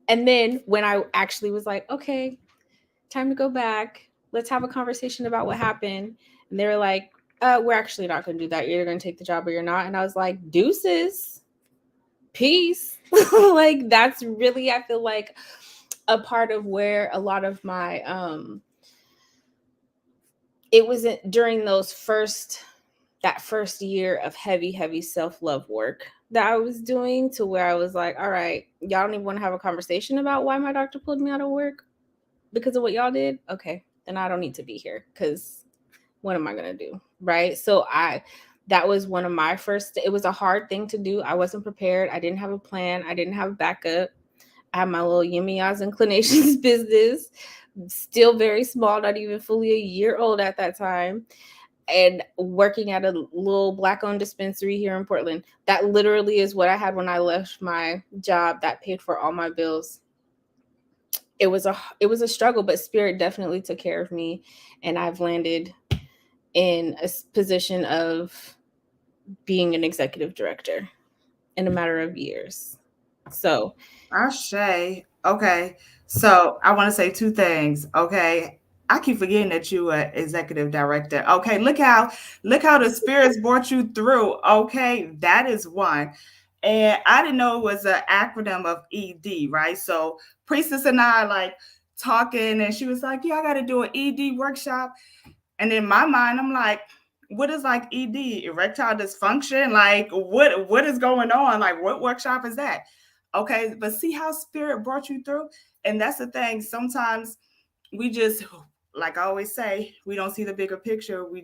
And then when I actually was like, "Okay, time to go back. Let's have a conversation about what happened." And they were like, we're actually not going to do that. You're going to take the job or you're not. And I was like, deuces, peace. Like, that's really, I feel like, a part of where a lot of my, it wasn't during that first year of heavy, heavy self love work that I was doing to where I was like, all right, y'all don't even want to have a conversation about why my doctor pulled me out of work because of what y'all did. Okay, then I don't need to be here because what am I going to do? Right. So that was one of my first, it was a hard thing to do. I wasn't prepared. I didn't have a plan. I didn't have a backup. I had my little yummy eyes inclinations business, still very small, not even fully a year old at that time, and working at a little Black owned dispensary here in Portland. That literally is what I had when I left my job that paid for all my bills. It was a struggle, but spirit definitely took care of me, and I've landed in a position of being an executive director in a matter of years. So, Ashe. Okay. So I want to say two things. Okay. I keep forgetting that you are executive director. Okay, look how the spirits brought you through. Okay, that is one. And I didn't know it was an acronym of ED, right? So Priestess and I like talking, and she was like, "Yeah, I got to do an ED workshop." And in my mind, I'm like, what is like ED, erectile dysfunction? Like what is going on? Like what workshop is that? Okay, but see how spirit brought you through? And that's the thing. Sometimes we just, like I always say, we don't see the bigger picture. We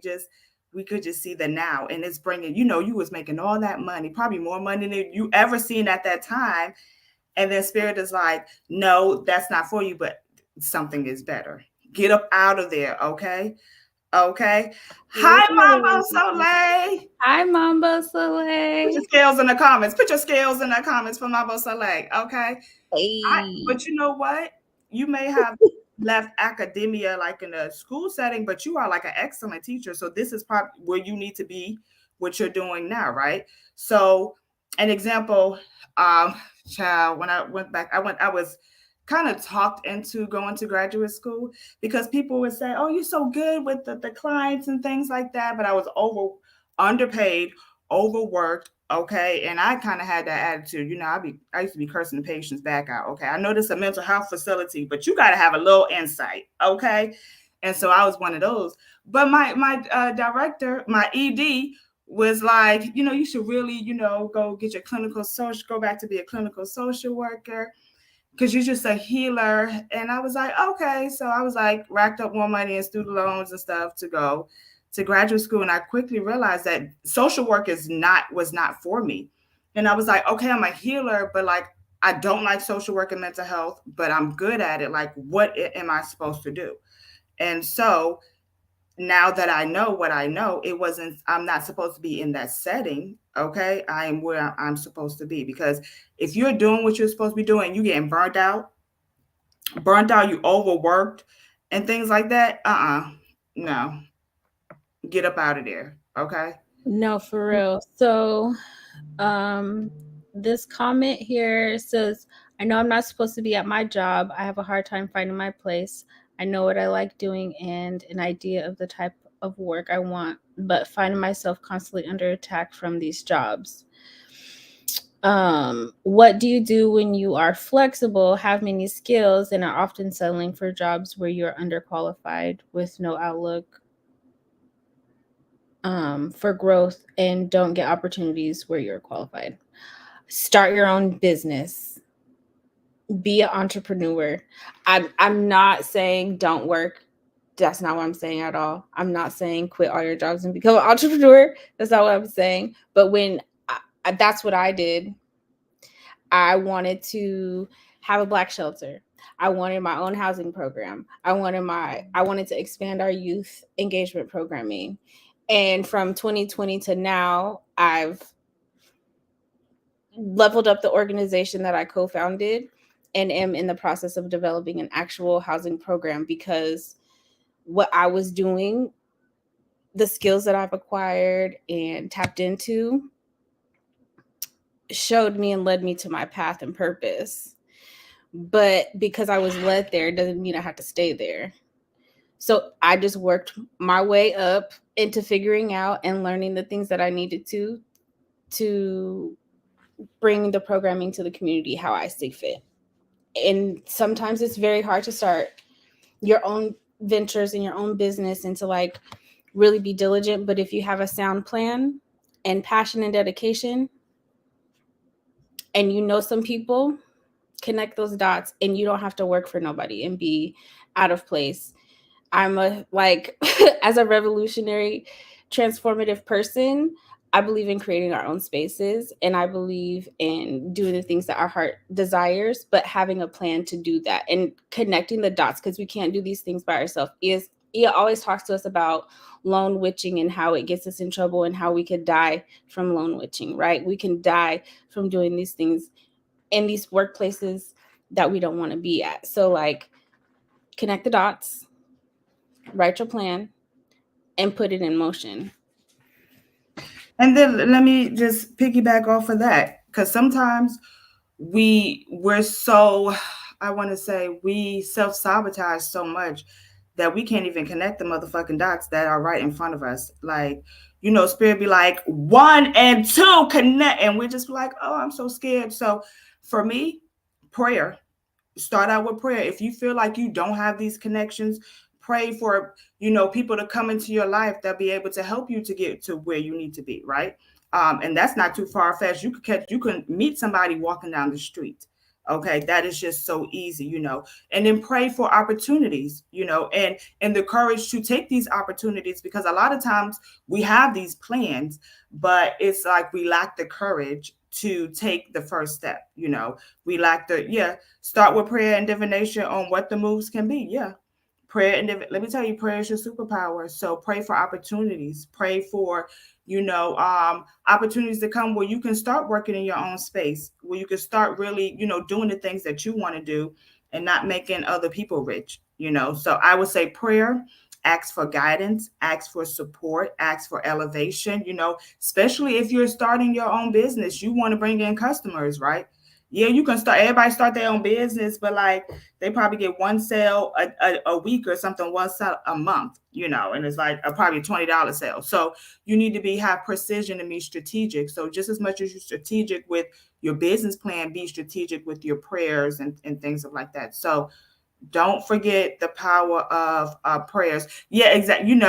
could just see the now, and it's bringing, you was making all that money, probably more money than you ever seen at that time. And then spirit is like, no, that's not for you, but something is better. Get up out of there. Okay. Okay. Hi, Mambo literally. Soleil. Hi, Mambo Put your Soleil. scales in the comments. Put your scales in the comments for Mambo Soleil. Okay. Hey. But you know what? You may have left academia like in a school setting, but you are like an excellent teacher. So this is probably where you need to be, what you're doing now, right? So an example, um, child, when I went back, I was kind of talked into going to graduate school because people would say, "Oh, you're so good with the clients and things like that," but I was underpaid, overworked. Okay, and I kind of had that attitude. I used to be cursing the patients back out. Okay, I know this is a mental health facility, but you got to have a little insight. Okay, and so I was one of those. But my director, my ED, was like, you should really, go get your clinical social, go back to be a clinical social worker because you're just a healer. And I was like, okay. So I was like, racked up more money in student loans and stuff to go to graduate school. And I quickly realized that social work was not for me. And I was like, okay, I'm a healer, but like, I don't like social work and mental health, but I'm good at it. Like, what am I supposed to do? And so now that I know what I know, I'm not supposed to be in that setting. Okay. I am where I'm supposed to be because if you're doing what you're supposed to be doing, you getting you overworked and things like that. No, get up out of there. Okay. No, for real. So, um, this comment here says, I know I'm not supposed to be at my job. I have a hard time finding my place. I know what I like doing and an idea of the type of work I want, but finding myself constantly under attack from these jobs. What do you do when you are flexible, have many skills, and are often settling for jobs where you're underqualified with no outlook for growth and don't get opportunities where you're qualified? Start your own business, be an entrepreneur. I'm not saying don't work. That's not what I'm saying at all. I'm not saying quit all your jobs and become an entrepreneur. That's not what I'm saying. But that's what I did. I wanted to have a black shelter. I wanted my own housing program. I wanted to expand our youth engagement programming. And from 2020 to now, I've leveled up the organization that I co-founded and am in the process of developing an actual housing program because what I was doing, the skills that I've acquired and tapped into, showed me and led me to my path and purpose. But because I was led there doesn't mean I have to stay there. So I just worked my way up into figuring out and learning the things that I needed to bring the programming to the community how I see fit. And sometimes it's very hard to start your own ventures and your own business and to like really be diligent. But if you have a sound plan and passion and dedication, and you know some people, connect those dots and you don't have to work for nobody and be out of place. I'm a like as a revolutionary transformative person, I believe in creating our own spaces and I believe in doing the things that our heart desires, but having a plan to do that and connecting the dots because we can't do these things by ourselves. Ia always talks to us about lone witching and how it gets us in trouble and how we could die from lone witching, right? We can die from doing these things in these workplaces that we don't want to be at. So like connect the dots, write your plan, and put it in motion. And then let me just piggyback off of that because sometimes we're so, I want to say, we self sabotage so much that we can't even connect the motherfucking dots that are right in front of us. Like, spirit be like 1 and 2 connect, and we just be like, oh, I'm so scared. So for me, prayer. Start out with prayer. If you feel like you don't have these connections, pray for people to come into your life that be able to help you to get to where you need to be, right? And that's not too far fetched. You can meet somebody walking down the street. Okay, that is just so easy, and then pray for opportunities, and the courage to take these opportunities because a lot of times we have these plans, but it's like we lack the courage to take the first step. We lack the, yeah, start with prayer and divination on what the moves can be. Yeah. Prayer and let me tell you, prayer is your superpower. So pray for opportunities. Pray for, opportunities to come where you can start working in your own space, where you can start really, doing the things that you want to do and not making other people rich. So I would say prayer ask for guidance, ask for support, ask for elevation, especially if you're starting your own business, you want to bring in customers, right? Yeah, you can start, everybody start their own business, but like they probably get one sale a week or something, one sale a month, and it's like a probably $20 sale. So you need to have precision and be strategic. So just as much as you're strategic with your business plan, be strategic with your prayers and things like that. So don't forget the power of prayers. Yeah, exactly.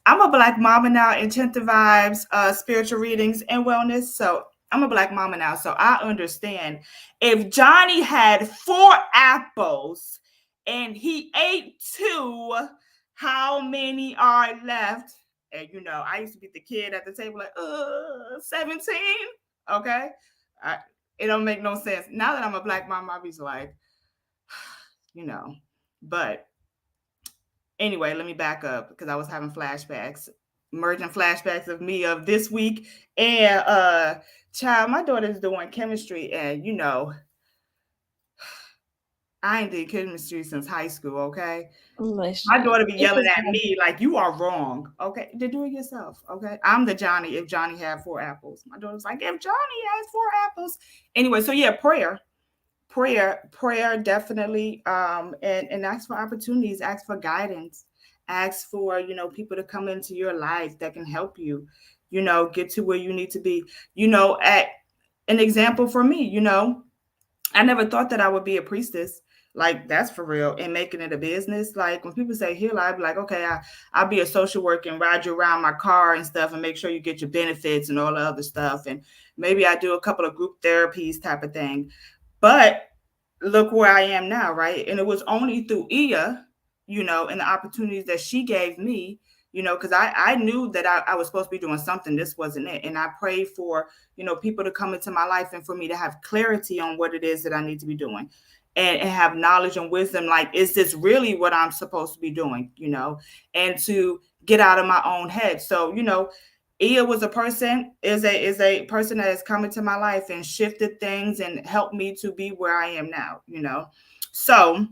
I'm a black mama now, intensive vibes, spiritual readings, and wellness. So I'm a black mama now. So I understand if Johnny had 4 apples and he ate 2, how many are left? And I used to be the kid at the table like, 17. Okay. I, it don't make no sense. Now that I'm a black mama, I be like, you know. But anyway, let me back up because I was having flashbacks, merging flashbacks of me of this week and child, my daughter's doing chemistry and I ain't did chemistry since high school, okay? My Listen, daughter be it yelling was at me like you are wrong. Okay, to do it yourself. Okay. I'm the Johnny if Johnny had 4 apples. My daughter's like, if Johnny has 4 apples. Anyway, so yeah, prayer definitely and ask for opportunities, ask for guidance, ask for people to come into your life that can help you get to where you need to be. At an example for me, I never thought that I would be a priestess. Like that's for real. And making it a business. Like when people say heal, I'd be like, okay, I'll be a social worker and ride you around my car and stuff and make sure you get your benefits and all the other stuff. And maybe I do a couple of group therapies type of thing. But look where I am now, right? And it was only through Ia, and the opportunities that she gave me, because I knew that I was supposed to be doing something. This wasn't it. And I prayed for, people to come into my life and for me to have clarity on what it is that I need to be doing and have knowledge and wisdom. Like, is this really what I'm supposed to be doing, and to get out of my own head. So, Ia was a person, is a person that has come into my life and shifted things and helped me to be where I am now. So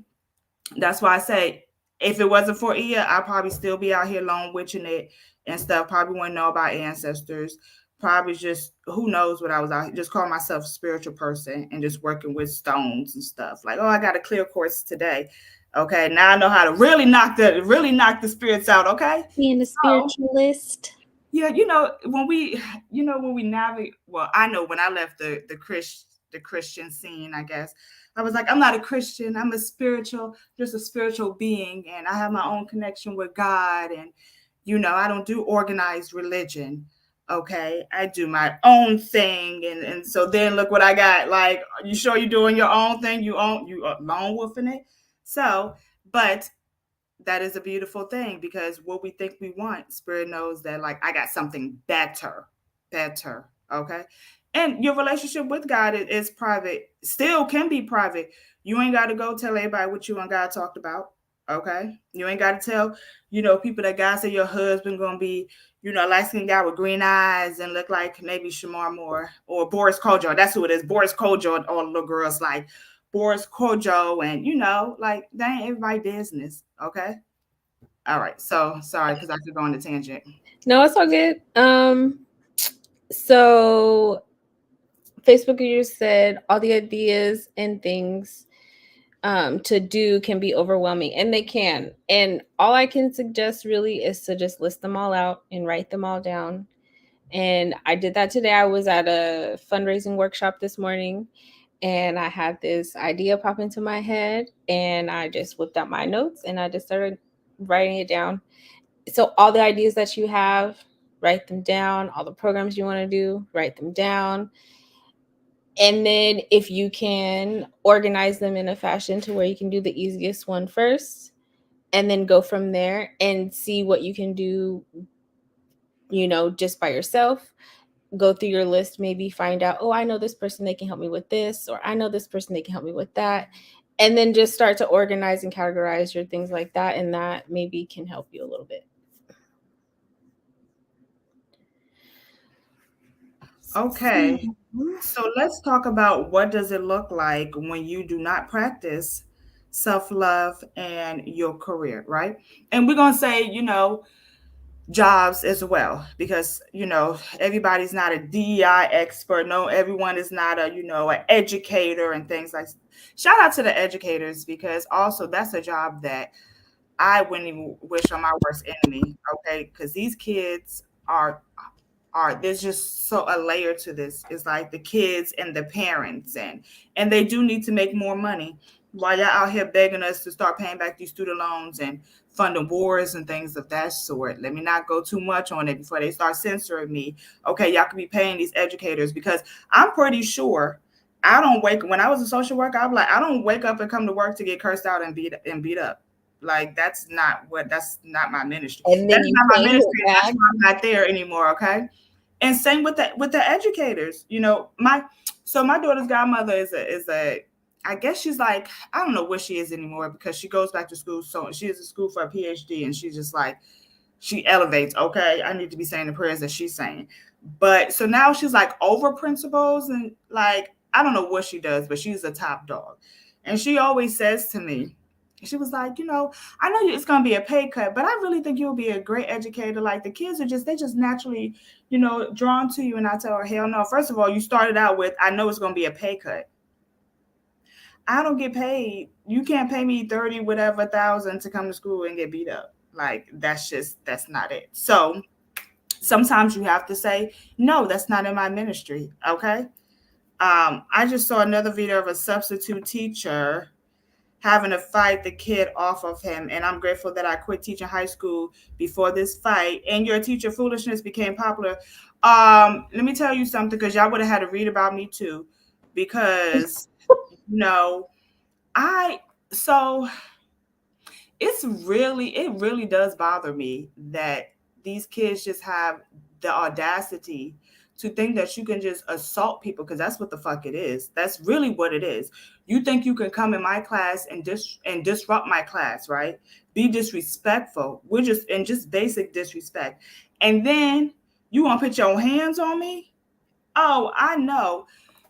that's why I say if it wasn't for Ia, I'd probably still be out here lone witching it and stuff. Probably wouldn't know about ancestors. Probably just who knows what I was out here. Just call myself a spiritual person and just working with stones and stuff. Like, oh, I got a clear course today. Okay, now I know how to really knock the spirits out. Okay, being a so spiritualist. yeah, when we navigate. Well, I know when I left the Christian scene, I guess I was like, I'm not a Christian. I'm just a spiritual being, and I have my own connection with God, and I don't do organized religion. Okay, I do my own thing, and so then look what I got. Like, you sure you're doing your own thing? You are lone wolfing it. So, but that is a beautiful thing because what we think we want, spirit knows that like I got something better. Okay. And your relationship with God is private, still can be private. You ain't got to go tell everybody what you and God talked about. Okay. You ain't got to tell, people that God said your husband gonna be, light skinned guy with green eyes and look like maybe Shamar Moore or Boris Kojo. That's who it is. Boris Kojo, all the little girls like Boris Kojo, and like that ain't everybody business. Okay. All right. So sorry because I could go on a tangent. No, it's all good. So Facebook users said all the ideas and things to do can be overwhelming, and they can. And all I can suggest really is to just list them all out and write them all down. And I did that today. I was at a fundraising workshop this morning, and I had this idea pop into my head, and I just whipped out my notes and I just started writing it down. So all the ideas that you have, write them down. All the programs you want to do, write them down. And then if you can organize them in a fashion to where you can do the easiest one first and then go from there and see what you can do, just by yourself. Go through your list, maybe find out, oh, I know this person, they can help me with this, or I know this person, they can help me with that. And then just start to organize and categorize your things like that. And that maybe can help you a little bit. Okay. So let's talk about what does it look like when you do not practice self-love and your career, right? And we're going to say, jobs as well, because everybody's not a DEI expert. No, everyone is not a an educator and things like. Shout out to the educators, because also that's a job that I wouldn't even wish on my worst enemy. Okay, because these kids are there's just so a layer to this. It's like the kids and the parents, and they do need to make more money while y'all out here begging us to start paying back these student loans and funding wars and things of that sort. Let me not go too much on it before they start censoring me. Okay, y'all could be paying these educators, because I'm pretty sure I don't wake when I was a social worker, I'm like, I don't wake up and come to work to get cursed out and beat up. Like that's not my ministry. And That then is you not my pay it ministry, and that's back. why I'm not there anymore. Okay. And same with the educators. My daughter's godmother is a I guess she's like, I don't know what she is anymore, because she goes back to school. So she is in school for a PhD, and she's just like, she elevates. Okay, I need to be saying the prayers that she's saying. But so now she's like over principals, and like, I don't know what she does, but she's a top dog. And she always says to me, she was like, I know it's going to be a pay cut, but I really think you'll be a great educator. Like, the kids they just naturally, drawn to you. And I tell her, hell no. First of all, you started out with, I know it's going to be a pay cut. I don't get paid. You can't pay me 30 whatever thousand to come to school and get beat up. Like, that's not it. So sometimes you have to say, no, that's not in my ministry. Okay. I just saw another video of a substitute teacher having to fight the kid off of him. And I'm grateful that I quit teaching high school before this fight. And your teacher foolishness became popular. Let me tell you something, because y'all would have had to read about me too. Because, no, I, so it really does bother me that these kids just have the audacity to think that you can just assault people, because that's what the fuck it is. That's really what it is. You think you can come in my class and disrupt my class, right? Be disrespectful. We're just basic disrespect. And then you want to put your hands on me? Oh, I know.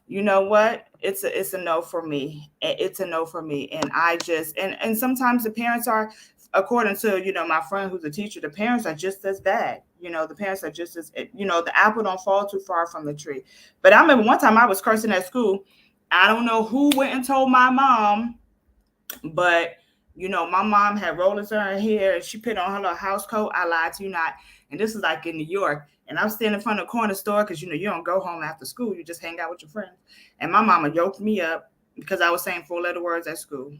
You know what? It's a no for me. It's a no for me. And I just and sometimes the parents are, according to my friend who's a teacher, the parents are just as bad. The parents are just as, the apple don't fall too far from the tree. But I remember one time I was cursing at school. I don't know who went and told my mom, but my mom had rollers in her hair and she put on her little house coat. I lied to you not. And this was like in New York. And I'm standing in front of the corner store, because you don't go home after school. You just hang out with your friends. And my mama yoked me up because I was saying 4-letter words at school.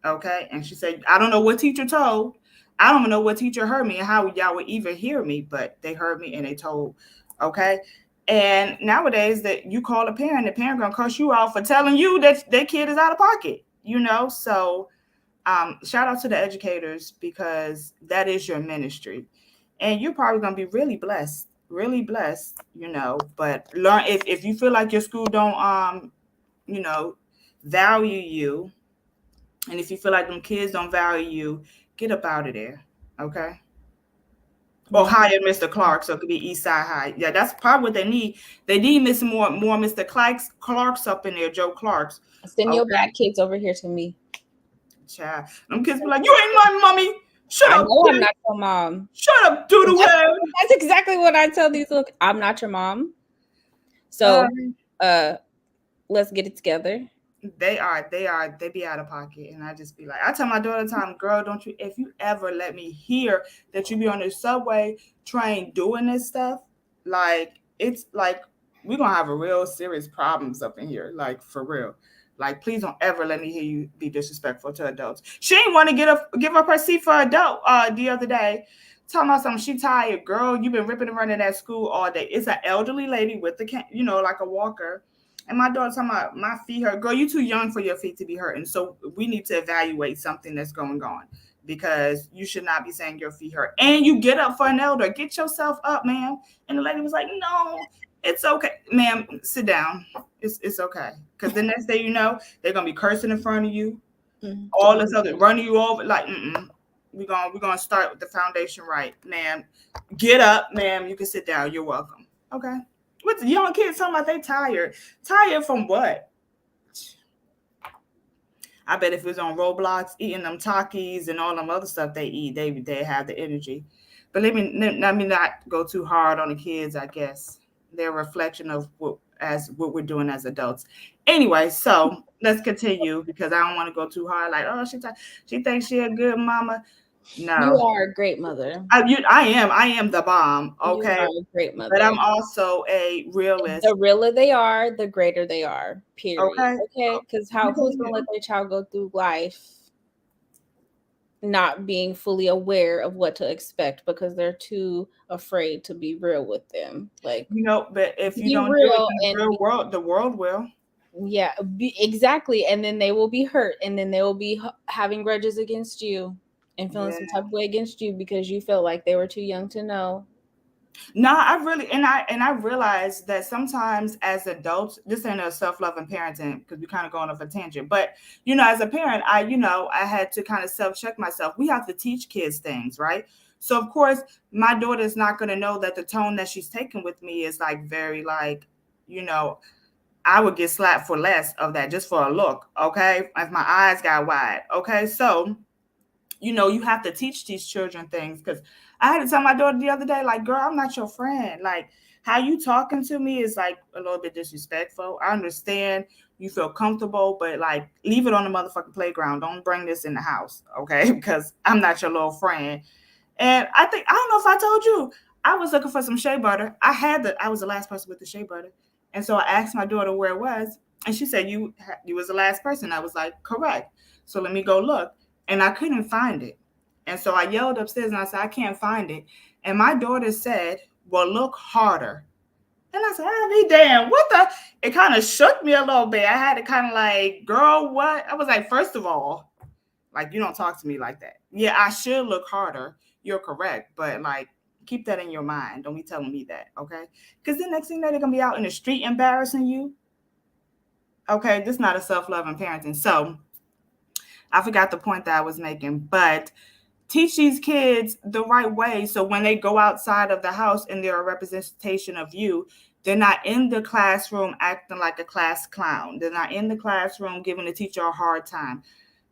Okay. And she said, I don't know what teacher told. I don't know what teacher heard me and how y'all would even hear me, but they heard me and they told. Okay. And nowadays that you call a parent, the parent gonna curse you out for telling you that their kid is out of pocket. So shout out to the educators, because that is your ministry, and you're probably going to be really blessed, but learn, if you feel like your school don't you know value you, and if you feel like them kids don't value you, get up out of there. Okay. Or Yeah. hire Mr. Clark, so it could be East Side High. Yeah, that's probably what they need. They need Mr. More Mr. Clarks up in there, Joe Clarks. Send your Okay. bad kids over here to me. Child. Them kids be like, you ain't my mommy. Shut I up, know I'm kid. not your mom. Shut up, doodle That's, head. that's exactly what I tell these little. I'm not your mom. So, Um, uh, let's get it together. they be out of pocket. And I just be like, I tell my daughter all the time, girl, don't you, if you ever let me hear that you be on the subway train doing this stuff, like, it's like, we're going to have a real serious problems up in here, like, for real. Like, please don't ever let me hear you be disrespectful to adults. She didn't want to give up her seat for adult the other day. Talking about something, she tired, girl. You've been ripping and running at school all day. It's an elderly lady with like a walker. And my daughter talking about my feet hurt. Girl, you too young for your feet to be hurting. So we need to evaluate something that's going on, because you should not be saying your feet hurt. And you get up for an elder. Get yourself up, ma'am. And the lady was like, no, it's okay. Ma'am, sit down. It's okay. Because the next day, they're going to be cursing in front of you. All this other, running you over. Like, we're gonna start with the foundation right. Ma'am, get up, ma'am. You can sit down. You're welcome. Okay. What the young kids talking about they tired? Tired from what? I bet if it was on Roblox eating them Takis and all them other stuff they eat, they have the energy. But let me not go too hard on the kids. I guess they're a reflection of what we're doing as adults. Anyway, so let's continue because I don't want to go too hard. Like, oh, she thinks she a good mama. You No, are a great mother. I am the bomb. You Okay, are a great but mother. I'm also a realist. The realer they are, the greater they are. Period. Okay, Okay, because who's gonna let their child go through life not being fully aware of what to expect because they're too afraid to be real with them? Like, but if you be don't do it real in the and real world, the world will. yeah, exactly. And then they will be hurt, and then they will be having grudges against you and feeling Yeah. some type of way against you because you felt like they were too young to know. No, I really and I realize that sometimes as adults, this ain't a self-love and parenting because we kind of going off a tangent. But as a parent, I had to kind of self-check myself. We have to teach kids things, right? So of course, my daughter is not going to know that the tone that she's taking with me is like very like, you know, I would get slapped for less of that just for a look, okay? If my eyes got wide, okay? So you have to teach these children things because I had to tell my daughter the other day, like, girl, I'm not your friend. Like, how you talking to me is like a little bit disrespectful. I understand you feel comfortable, but like, leave it on the motherfucking playground. Don't bring this in the house, okay? Because I'm not your little friend. And I don't know if I told you, I was looking for some shea butter. I was the last person with the shea butter. And so I asked my daughter where it was. And she said, you was the last person. I was like, correct. So let me go look. And I couldn't find it. And so I yelled upstairs and I said, I can't find it. And my daughter said, well, look harder. And I said, I'll be damn. What the? It kind of shook me a little bit. I had to kind of like, girl, what? I was like, first of all, like, you don't talk to me like that. Yeah, I should look harder. You're correct. But like, keep that in your mind. Don't be telling me that. Okay. Because the next thing that they're going to be out in the street embarrassing you. Okay. This is not a self love and parenting. So I forgot the point that I was making. But teach these kids the right way so when they go outside of the house and they're a representation of you, they're not in the classroom acting like a class clown. They're not in the classroom giving the teacher a hard time.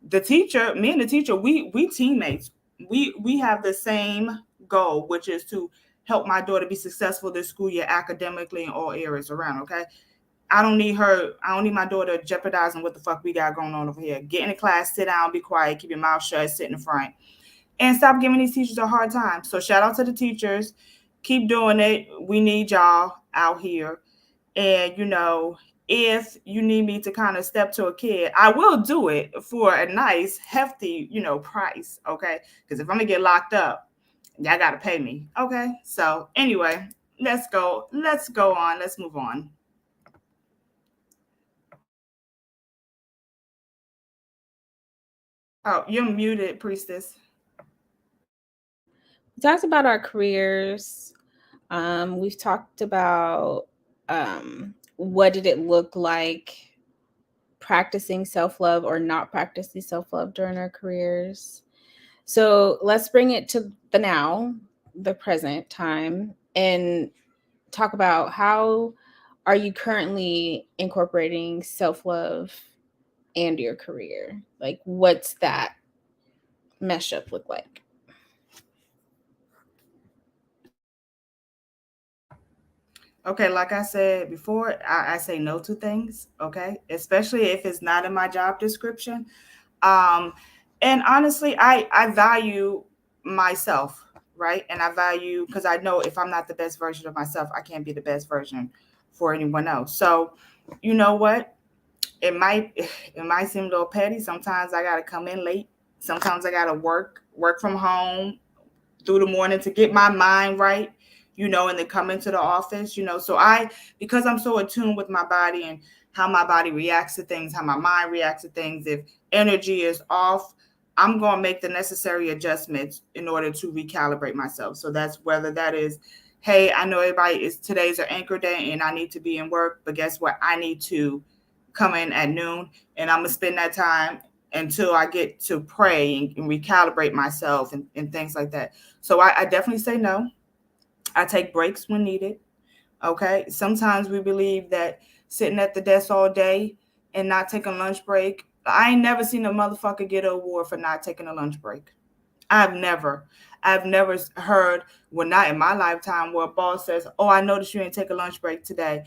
The teacher, me and the teacher, we teammates. We have the same goal, which is to help my daughter be successful this school year academically in all areas around. Okay, I don't need my daughter jeopardizing what the fuck we got going on over here. Get in the class, sit down, be quiet, keep your mouth shut, sit in the front, and stop giving these teachers a hard time. So shout out to the teachers. Keep doing it. We need y'all out here. And if you need me to kind of step to a kid, I will do it for a nice, hefty, price. Okay. Because if I'm gonna get locked up, y'all gotta pay me. Okay. So anyway, let's go. Let's go on. Let's move on. Oh, you're muted, Priestess. We talked about our careers. We've talked about what did it look like practicing self-love or not practicing self-love during our careers. So let's bring it to the now, the present time, and talk about how are you currently incorporating self-love and your career? Like, what's that mesh up look like? Okay, like I said before, I say no to things, okay? Especially if it's not in my job description. Um, and honestly, I value myself, right? And I value because I know if I'm not the best version of myself, I can't be the best version for anyone else. So, you know what? It might seem a little petty. Sometimes I gotta come in late. Sometimes I gotta work from home through the morning to get my mind right, and then come into the office. So because I'm so attuned with my body and how my body reacts to things, how my mind reacts to things, if energy is off, I'm going to make the necessary adjustments in order to recalibrate myself. So that's whether that is, hey, I know everybody is today's an anchor day and I need to be in work, but guess what? I need to come in at noon and I'm going to spend that time until I get to pray and recalibrate myself and things like that. So I definitely say no. I take breaks when needed. Okay. Sometimes we believe that sitting at the desk all day and not taking lunch break I ain't never seen a motherfucker get an award for not taking a lunch break. I've never, I've never heard, well, not in my lifetime, where a boss says, "Oh, I noticed you didn't take a lunch break today.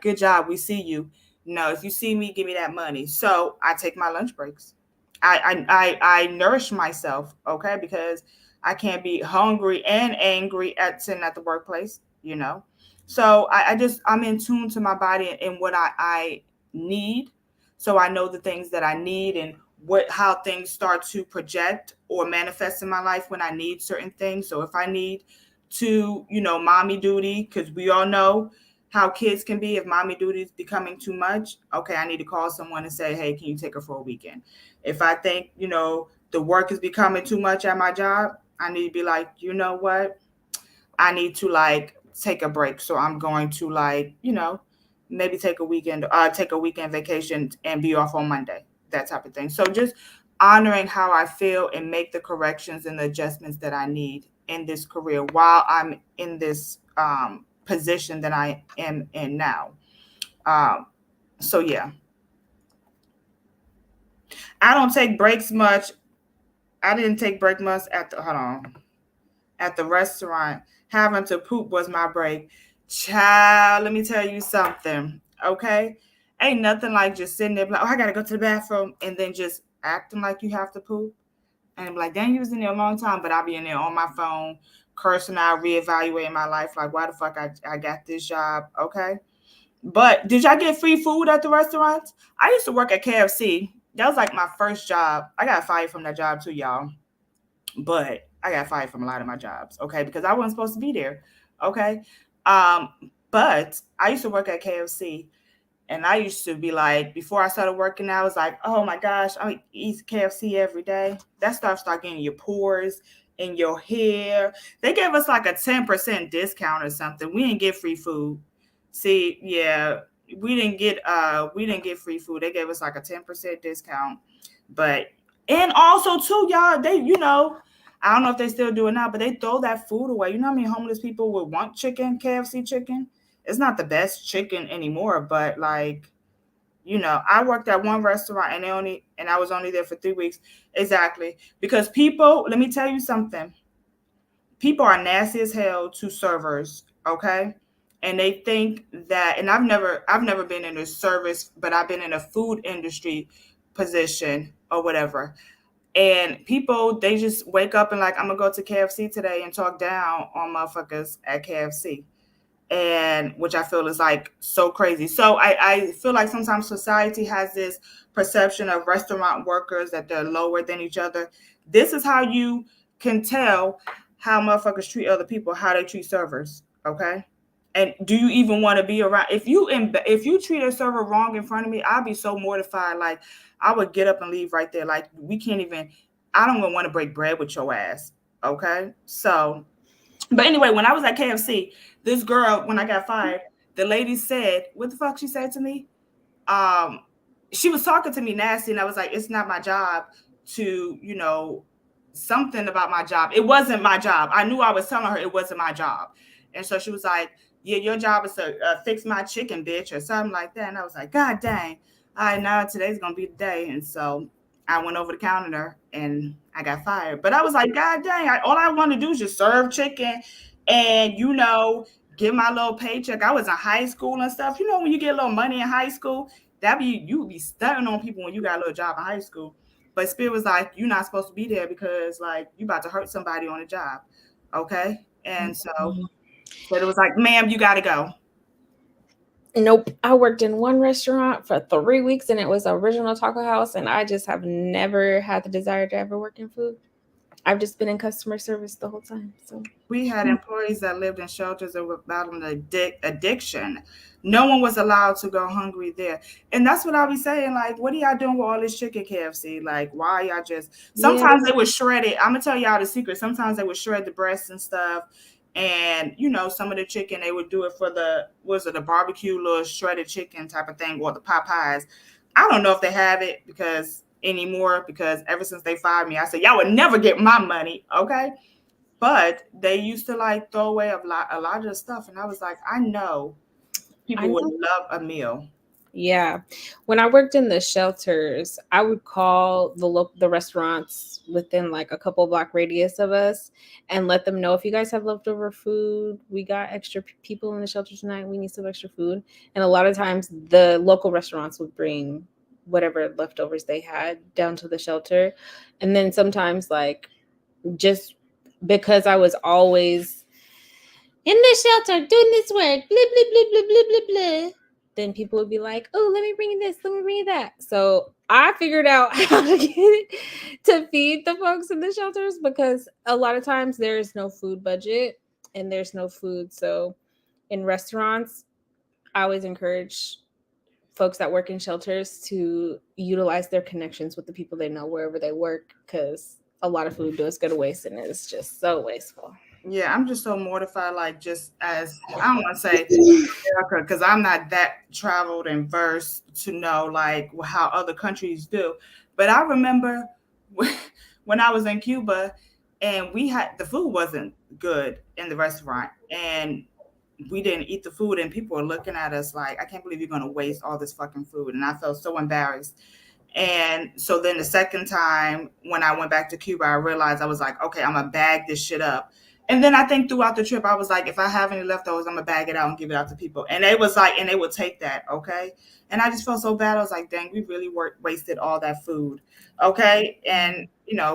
Good job, we see you." No, if you see me, give me that money. So I take my lunch breaks. I nourish myself, okay, because I can't be hungry and angry at sitting at the workplace, you know. So I'm in tune to my body and what I need, so I know the things that I need and what how things start to project or manifest in my life when I need certain things. So if I need to, mommy duty, because we all know how kids can be. If mommy duty is becoming too much, okay, I need to call someone and say, hey, can you take her for a weekend? If I think, the work is becoming too much at my job, I need to be like, you know what? I need to like take a break. So I'm going to like, maybe take a weekend vacation and be off on Monday, that type of thing. So just honoring how I feel and make the corrections and the adjustments that I need in this career while I'm in this position that I am in now. Um, so yeah, I don't take breaks much. I didn't take break much at the restaurant. Having to poop was my break. Child, let me tell you something. Okay, ain't nothing like just sitting there like, oh, I gotta go to the bathroom, and then just acting like you have to poop. And I'm like, dang, you was in there a long time, but I'll be in there on my phone, cursing out, reevaluating my life, like, why the fuck I got this job, okay? But did y'all get free food at the restaurants? I used to work at KFC. That was like my first job. I got fired from that job too, y'all. But I got fired from a lot of my jobs, okay, because I wasn't supposed to be there, okay. Um, but I used to work at KFC, and I used to be like, before I started working, I was like, oh my gosh, I eat KFC every day. That stuff start getting your pores in your hair. They gave us like a 10% discount or something. We didn't get free food. See, yeah, we didn't get free food. They gave us like a 10% discount. But and also too, y'all, I don't know if they still do it now, but they throw that food away. You know how many homeless people would want chicken, KFC chicken? It's not the best chicken anymore, but like, I worked at one restaurant and I was only there for 3 weeks. Exactly. Because people, let me tell you something. People are nasty as hell to servers, okay? And they think that, and I've never been in a service, but I've been in a food industry position or whatever. And people, they just wake up and like, I'm gonna go to KFC today and talk down on motherfuckers at KFC, and which I feel is like so crazy. So I feel like sometimes society has this perception of restaurant workers that they're lower than each other. This is how you can tell how motherfuckers treat other people, how they treat servers. Okay. And do you even want to be around? If you treat a server wrong in front of me, I'd be so mortified. Like I would get up and leave right there. Like we can't even. I don't even want to break bread with your ass. Okay. So but anyway, when I was at KFC, this girl, when I got fired, the lady said, what the fuck she said to me? Um, she was talking to me nasty, and I was like, it's not my job to, something about my job. It wasn't my job. I knew I was telling her it wasn't my job. And so she was like, yeah, your job is to fix my chicken, bitch, or something like that. And I was like, God dang. All right, now today's going to be the day. And so I went over the counter and I got fired. But I was like, God dang, all I want to do is just serve chicken and, get my little paycheck. I was in high school and stuff. When you get a little money in high school, you would be stunting on people when you got a little job in high school. But Spirit was like, you're not supposed to be there because like you about to hurt somebody on a job. Okay. And so but it was like, ma'am, you gotta go. Nope. I worked in one restaurant for 3 weeks and it was Original Taco House, and I just have never had the desire to ever work in food. I've just been in customer service the whole time. So We had employees that lived in shelters that were battling addiction. No one was allowed to go hungry there. And that's what I'll be saying. Like, what are y'all doing with all this chicken KFC? Like, why y'all just yeah, sometimes they would shred it. I'm gonna tell y'all the secret. Sometimes they would shred the breasts and stuff. And some of the chicken they would do it for the barbecue little shredded chicken type of thing or the Popeyes. I don't know if they have it because anymore because ever since they fired me, I said y'all would never get my money, okay? But they used to like throw away a lot of the stuff, and I was like, I know I people would know. love a meal. Yeah. When I worked in the shelters, I would call the restaurants within like a couple block radius of us and let them know, if you guys have leftover food, we got extra people in the shelter tonight, we need some extra food. And a lot of times the local restaurants would bring whatever leftovers they had down to the shelter. And then sometimes, like, just because I was always in the shelter doing this work, blah blah blah blah blah blah blah, then people would be like, "Oh, let me bring you this, let me bring you that." So I figured out how to get it to feed the folks in the shelters, because a lot of times there's no food budget and there's no food. So in restaurants, I always encourage folks that work in shelters to utilize their connections with the people they know wherever they work, because a lot of food does go to waste and it's just so wasteful. Yeah, I'm just so mortified. Like, just as I don't want to say America, because I'm not that traveled and versed to know like how other countries do. But I remember when I was in Cuba, and we had the food wasn't good in the restaurant, and we didn't eat the food, and people were looking at us like, I can't believe you're going to waste all this fucking food. And I felt so embarrassed. And so then the second time when I went back to Cuba, I realized, I was like, okay, I'm gonna bag this shit up. And then I think throughout the trip, I was like, if I have any leftovers, I'm gonna bag it out and give it out to people. And they was like, and they would take that, okay. And I just felt so bad. I was like, dang, we really wasted all that food, okay. And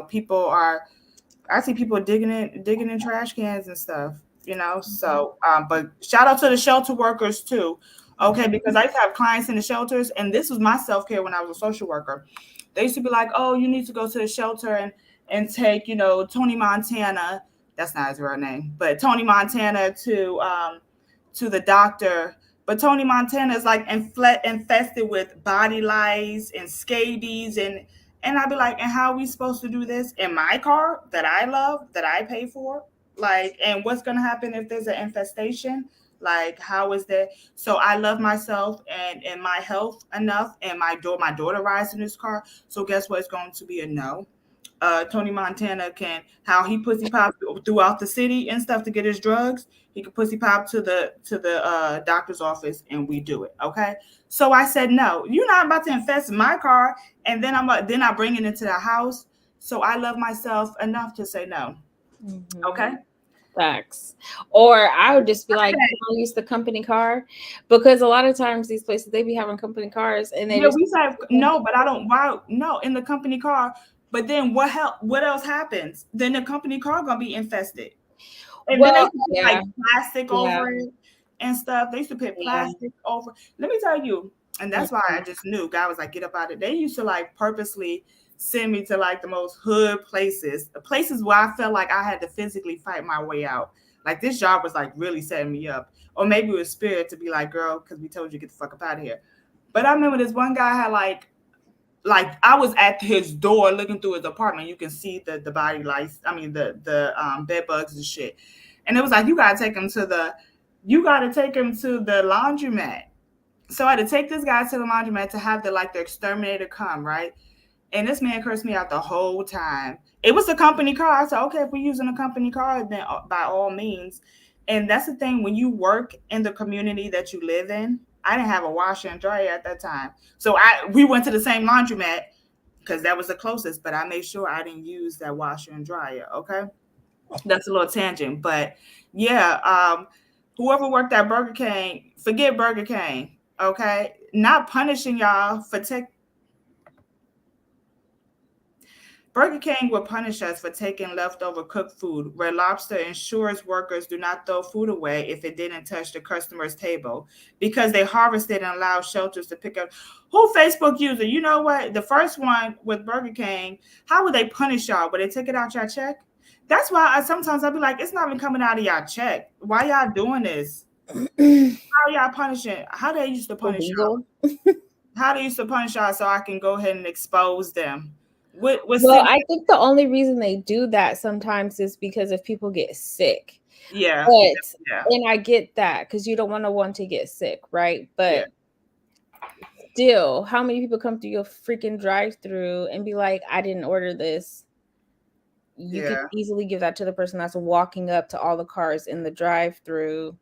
people are, I see people digging in trash cans and stuff, So, but shout out to the shelter workers too, okay? Because I used to have clients in the shelters, and this was my self care when I was a social worker. They used to be like, "Oh, you need to go to the shelter and take, Tony Montana. That's not his real name, but Tony Montana to the doctor." But Tony Montana is like infested with body lice and scabies, and I'd be like, and how are we supposed to do this in my car that I love, that I pay for? Like, and what's going to happen if there's an infestation? Like, how is that? So I love myself and my health enough, and my daughter rides in this car. So guess what? It's going to be a no. Tony Montana can, how he pussy pop throughout the city and stuff to get his drugs. He can pussy pop to the doctor's office, and we do it. Okay. So I said no. You're not about to infest my car, and then I bring it into the house. So I love myself enough to say no. Okay. Mm-hmm. Facts. Or I would just be like, Okay. "Can I use the company car?" Because a lot of times these places, they be having company cars and they Yeah, just we say no, but I don't. Why? No, in the company car. But then what else happens? Then the company car gonna be infested. And then they well, used to put yeah, like plastic yeah, over it and stuff. They used to put yeah. plastic over. Let me tell you, and that's why I Mhm. just knew God was like, get up out of it. They used to like purposely send me to like the most hood places where I felt like I had to physically fight my way out. Like this job was like really setting me up. Or maybe it was spirit to be like, girl, because we told you get the fuck up out of here. But I remember this one guy had like I was at his door looking through his apartment. You can see the body lice. I mean the bed bugs and shit. And it was like, you gotta take him to the laundromat. So I had to take this guy to the laundromat to have the exterminator come, right? And this man cursed me out the whole time. It was a company car. I said, okay, if we're using a company car, then by all means. And that's the thing, when you work in the community that you live in, I didn't have a washer and dryer at that time. So we went to the same laundromat because that was the closest, but I made sure I didn't use that washer and dryer. Okay. That's a little tangent. But yeah, whoever worked at Burger King, forget Burger King. Okay. Not punishing y'all for Burger King will punish us for taking leftover cooked food. Red Lobster ensures workers do not throw food away if it didn't touch the customer's table because they harvested and allow shelters to pick up. Who Facebook user? You know what? The first one with Burger King, how would they punish y'all? Would they take it out your check? That's why sometimes I'll be like, it's not even coming out of y'all check. Why y'all doing this? How y'all punishing? How they used to punish Illegal. y'all? How they used to punish y'all so I can go ahead and expose them? What Well, city? I think the only reason they do that sometimes is because if people get sick. Yeah, But yeah, and I get that, because you don't want to get sick, right? yeah. But still, how many people come through your freaking drive-through and be like, "I didn't order this"? You could Yeah, easily give that to the person that's walking up to all the cars in the drive-through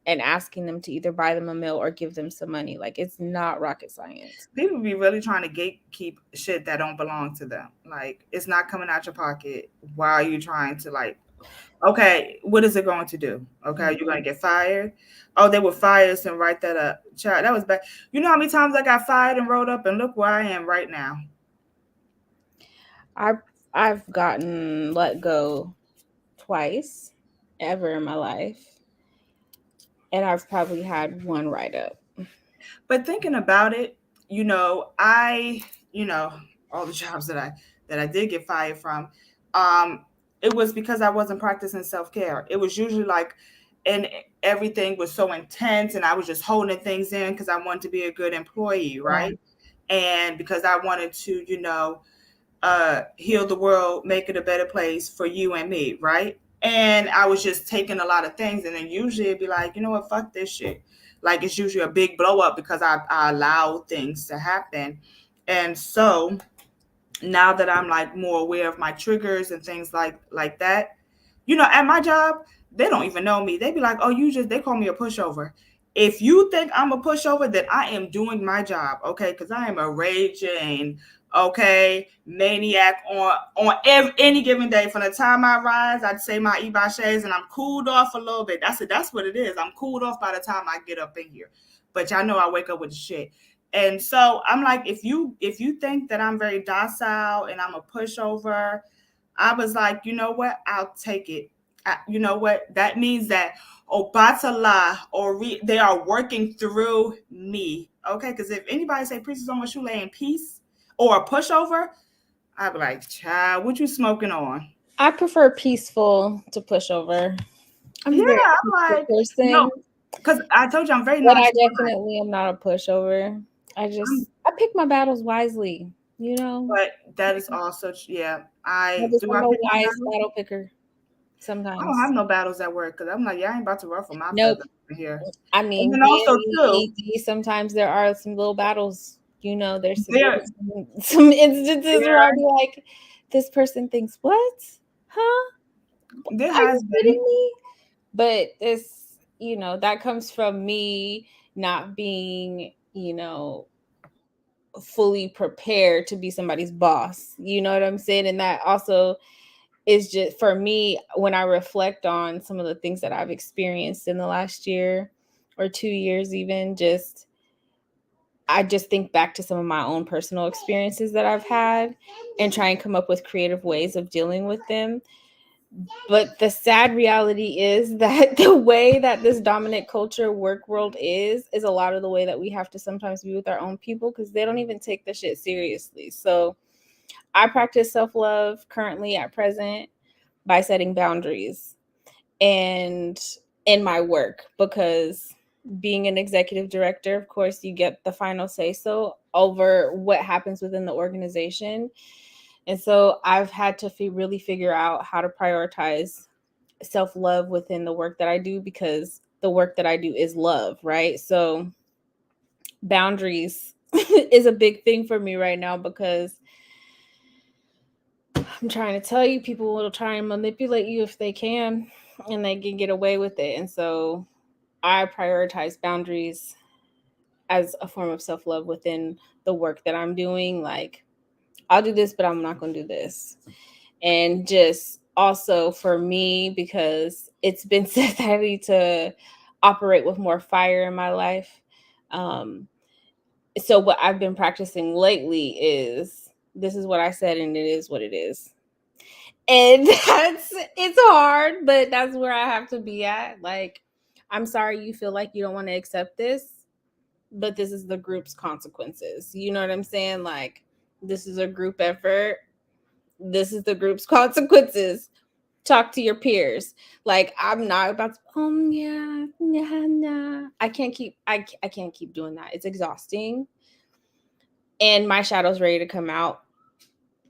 and asking them to either buy them a meal or give them some money. Like, it's not rocket science. People be really trying to gatekeep shit that don't belong to them. Like, it's not coming out your pocket. Why are you trying to, like, okay, what is it going to do? Okay, you're going to get fired. Oh, they would fire us and write that up. Child, that was bad. You know how many times I got fired and wrote up, and look where I am right now. I've gotten let go twice ever in my life, and I've probably had one write up. But thinking about it, you know, all the jobs that I did get fired from, um, it was because I wasn't practicing self care. It was usually like, and everything was so intense, and I was just holding things in because I wanted to be a good employee, Yeah. right? And because I wanted to, heal the world, make it a better place for you and me, right? And I was just taking a lot of things, and then usually it'd be like, you know what, fuck this shit. Like, it's usually a big blow up because I allow things to happen. And so now that I'm like more aware of my triggers and things like that, at my job, they don't even know me. They be like, "Oh, they call me a pushover." If you think I'm a pushover, then I am doing my job, okay? Because I am a raging, okay, maniac on any given day. From the time I rise, I'd say my Ifasebee, and I'm cooled off a little bit. That's it. That's what it is. I'm cooled off by the time I get up in here. But y'all know I wake up with the shit. And so I'm like, if you think that I'm very docile and I'm a pushover, I was like, you know what? I'll take it. You know what? That means that Obatala they are working through me. Okay, because if anybody say Priestess on my Sule in peace or a pushover, I'd be like, child, what you smoking on? I prefer peaceful to pushover. I'm a Yeah, very I'm peaceful like, person, no, because I told you I'm very but I nonchalant. definitely am not a pushover. I pick my battles wisely, you know. But that is also, yeah, I'm I a pick my wise battles. battle picker I don't have sometimes. no battles at work because I'm like, yeah, I ain't about to ruffle my Nope. feathers here. I And mean, then being also too, in ED, sometimes there are some little battles. You know, there's there some instances where I'll there be like, this person thinks what? Huh? there Are you has been. kidding me? But that comes from me not being, fully prepared to be somebody's boss. You know what I'm saying? And that also is just for me when I reflect on some of the things that I've experienced in the last year or 2 years, even I just think back to some of my own personal experiences that I've had and try and come up with creative ways of dealing with them. But the sad reality is that the way that this dominant culture work world is a lot of the way that we have to sometimes be with our own people because they don't even take the shit seriously. So I practice self-love currently at present by setting boundaries and in my work, because being an executive director, of course, you get the final say so over what happens within the organization. And so I've had to really figure out how to prioritize self-love within the work that I do, because the work that I do is love, right? So boundaries is a big thing for me right now, because I'm trying to tell you, people will try and manipulate you if they can, and they can get away with it. And so I prioritize boundaries as a form of self-love within the work that I'm doing. Like, I'll do this, but I'm not going to do this. And just also for me, because it's been said that I need to operate with more fire in my life. Um, so what I've been practicing lately is, this is what I said, and it is what it is. And it's hard, but that's where I have to be at. Like, I'm sorry you feel like you don't want to accept this, but this is the group's consequences. You know what I'm saying? Like, this is a group effort. This is the group's consequences. Talk to your peers. Like, I'm not about to, yeah, yeah, nah. I can't keep doing that. It's exhausting. And my shadow's ready to come out.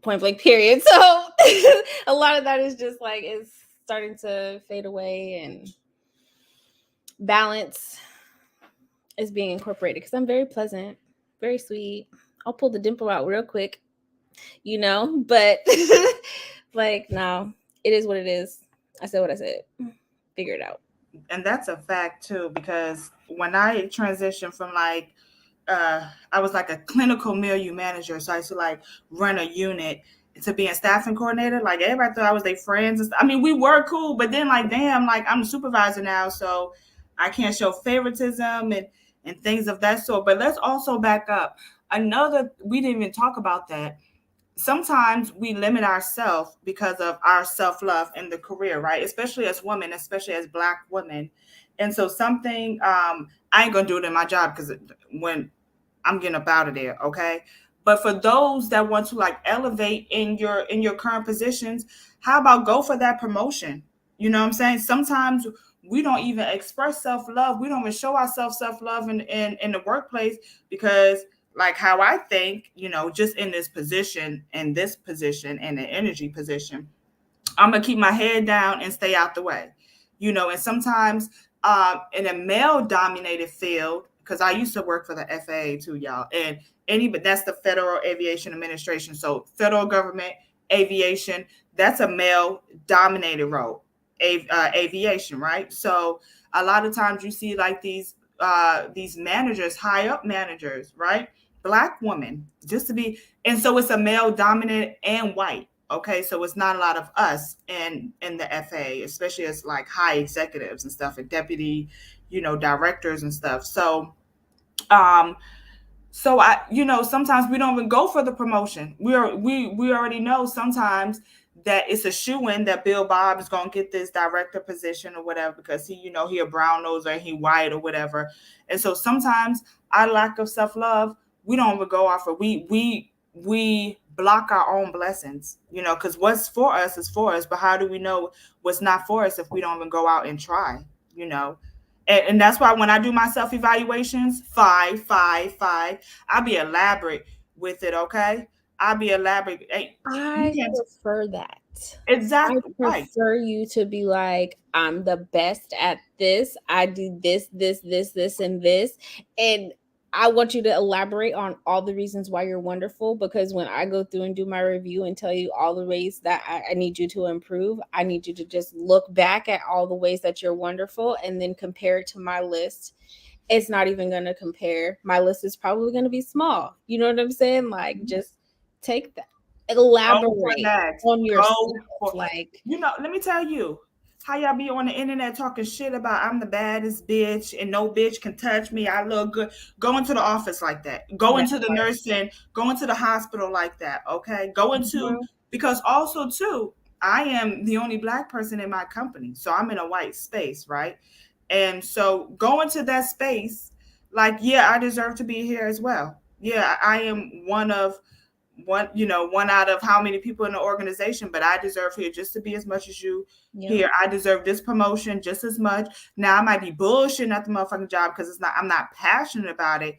Point blank, period. So a lot of that is just like, it's starting to fade away, and balance is being incorporated because I'm very pleasant, very sweet. I'll pull the dimple out real quick, but like, no, it is what it is. I said what I said. Figure it out. And that's a fact too, because when I transitioned from like uh I was like a clinical milieu manager, so I used to like run a unit, to being staffing coordinator. Like everybody thought I was their friends. I mean, we were cool, but then like, damn, like I'm the supervisor now, so I can't show favoritism and things of that sort. But let's also back up. Another, we didn't even talk about that. Sometimes we limit ourselves because of our self-love in the career, right? Especially as women, especially as Black women. And so something, I ain't gonna do it in my job because when I'm getting up out of there, okay? But for those that want to like elevate in your current positions, how about go for that promotion? You know what I'm saying? Sometimes we don't even express self-love. We don't even show ourselves self-love in the workplace because like how I think, just in this position and the energy position, I'm gonna keep my head down and stay out the way. And sometimes in a male dominated field, because I used to work for the FAA too, y'all, and but that's the Federal Aviation Administration. So federal government aviation, that's a male dominated role, aviation, right? So a lot of times you see like these managers, high up managers, right? Black women, just to be, and so it's a male dominant and white. Okay, so it's not a lot of us in the FA, especially as like high executives and stuff, and deputy, directors and stuff. Um, so sometimes we don't even go for the promotion. We already know sometimes that it's a shoe in that Bill Bob is gonna get this director position or whatever because he a brown nose or he white or whatever. And so sometimes our lack of self love, we don't even go off of we block our own blessings, because what's for us is for us, but how do we know what's not for us if we don't even go out and try, you know? And that's why when I do my self evaluations, five, five, five, I'll be elaborate with it. Okay, I'll be elaborate. Hey, you I can't prefer that. I exactly right. prefer you to be like, I'm the best at this. I do this, this, this, this, and this. And I want you to elaborate on all the reasons why you're wonderful, because when I go through and do my review and tell you all the ways that I need you to improve, I need you to just look back at all the ways that you're wonderful and then compare it to my list. It's not even going to compare. My list is probably going to be small. You know what I'm saying? Like, just take that, Go for elaborate that. on yourself. Go for. Like, Let me tell you how y'all be on the internet talking shit about I'm the baddest bitch and no bitch can touch me. I look good. Go into the office like that. Go that into the part. nursing. Go into the hospital like that. Okay. Go into, Mhm. because also too, I am the only Black person in my company, so I'm in a white space, right? And so go into that space like, yeah, I deserve to be here as well. Yeah, I am one out of how many people in the organization, but I deserve here just to be as much as you Yep. here. I deserve this promotion just as much. Now I might be bullshitting at the motherfucking job because I'm not passionate about it,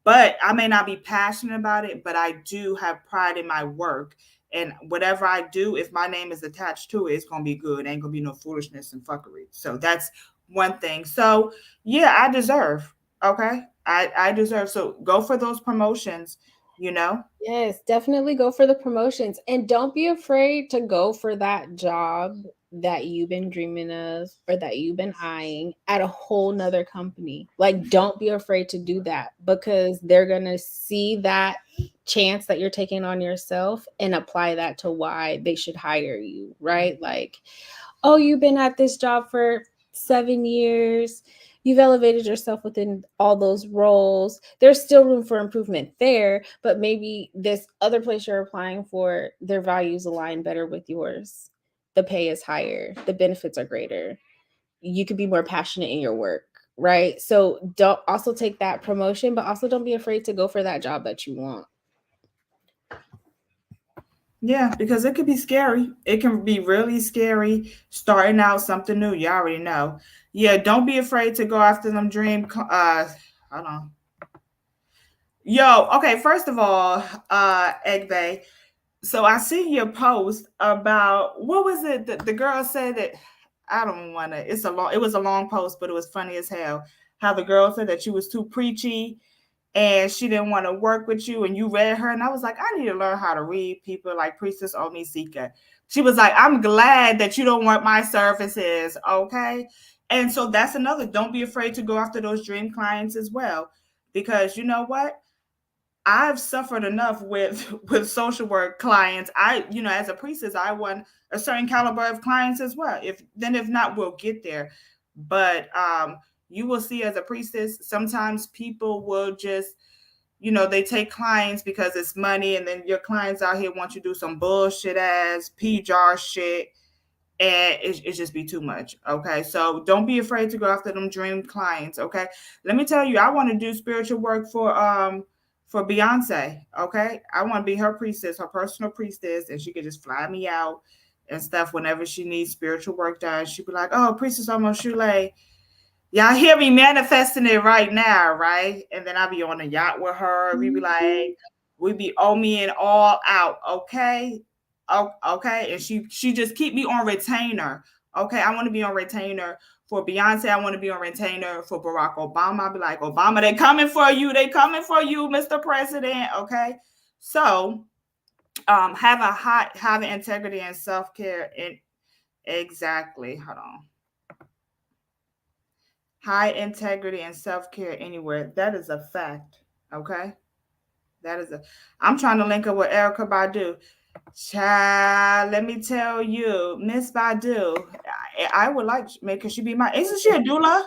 but I may not be passionate about it, but I do have pride in my work. And whatever I do, if my name is attached to it, it's gonna be good. Ain't gonna be no foolishness and fuckery. So that's one thing. So yeah, I deserve. Okay. I deserve. So go for those promotions, you know? Yes, definitely go for the promotions and don't be afraid to go for that job that you've been dreaming of or that you've been eyeing at a whole nother company. Like, don't be afraid to do that because they're going to see that chance that you're taking on yourself and apply that to why they should hire you, right? Like, oh, you've been at this job for 7 years. You've elevated yourself within all those roles. There's still room for improvement there, but maybe this other place you're applying for, their values align better with yours. The pay is higher, the benefits are greater. You could be more passionate in your work, right? So don't also take that promotion, but also don't be afraid to go for that job that you want. Yeah, because it could be scary. It can be really scary starting out something new. You already know. Yeah, don't be afraid to go after them hold on. Yo, okay, first of all, Egg Bay. So I see your post about what was it? The girl said that I don't want to. It was a long post, but it was funny as hell. How the girl said that you was too preachy and she didn't want to work with you, and you read her, and I was like, I need to learn how to read people like Priestess Omisika. She was like, I'm glad that you don't want my services, okay? And so that's another, don't be afraid to go after those dream clients as well. Because you know what? I've suffered enough with with social work clients. As a priestess, I want a certain caliber of clients as well. If not, we'll get there. But you will see as a priestess, sometimes people will just, they take clients because it's money, and then your clients out here want you to do some bullshit ass PJAR shit, and it just be too much. Okay, so don't be afraid to go after them dream clients. Okay, let me tell you, I want to do spiritual work for Beyonce. Okay, I want to be her priestess, her personal priestess, and she could just fly me out and stuff whenever she needs spiritual work done. She'd be like, "Oh, Priestess almost Sule, y'all hear me manifesting it right now, right?" And then I'll be on a yacht with her. We be like, we be me and all out, okay? Oh, okay. And she just keep me on retainer. Okay, I want to be on retainer for Beyonce. I want to be on retainer for Barack Obama. I'll be like, Obama, they coming for you. They coming for you, Mr. President. Okay. So having integrity and self-care and exactly. Hold on. High integrity and self-care anywhere. That is a fact. Okay. That is a I'm trying to link up with Erica Badu. Child, let me tell you, Miss Badu, I would like could she be my isn't she a doula?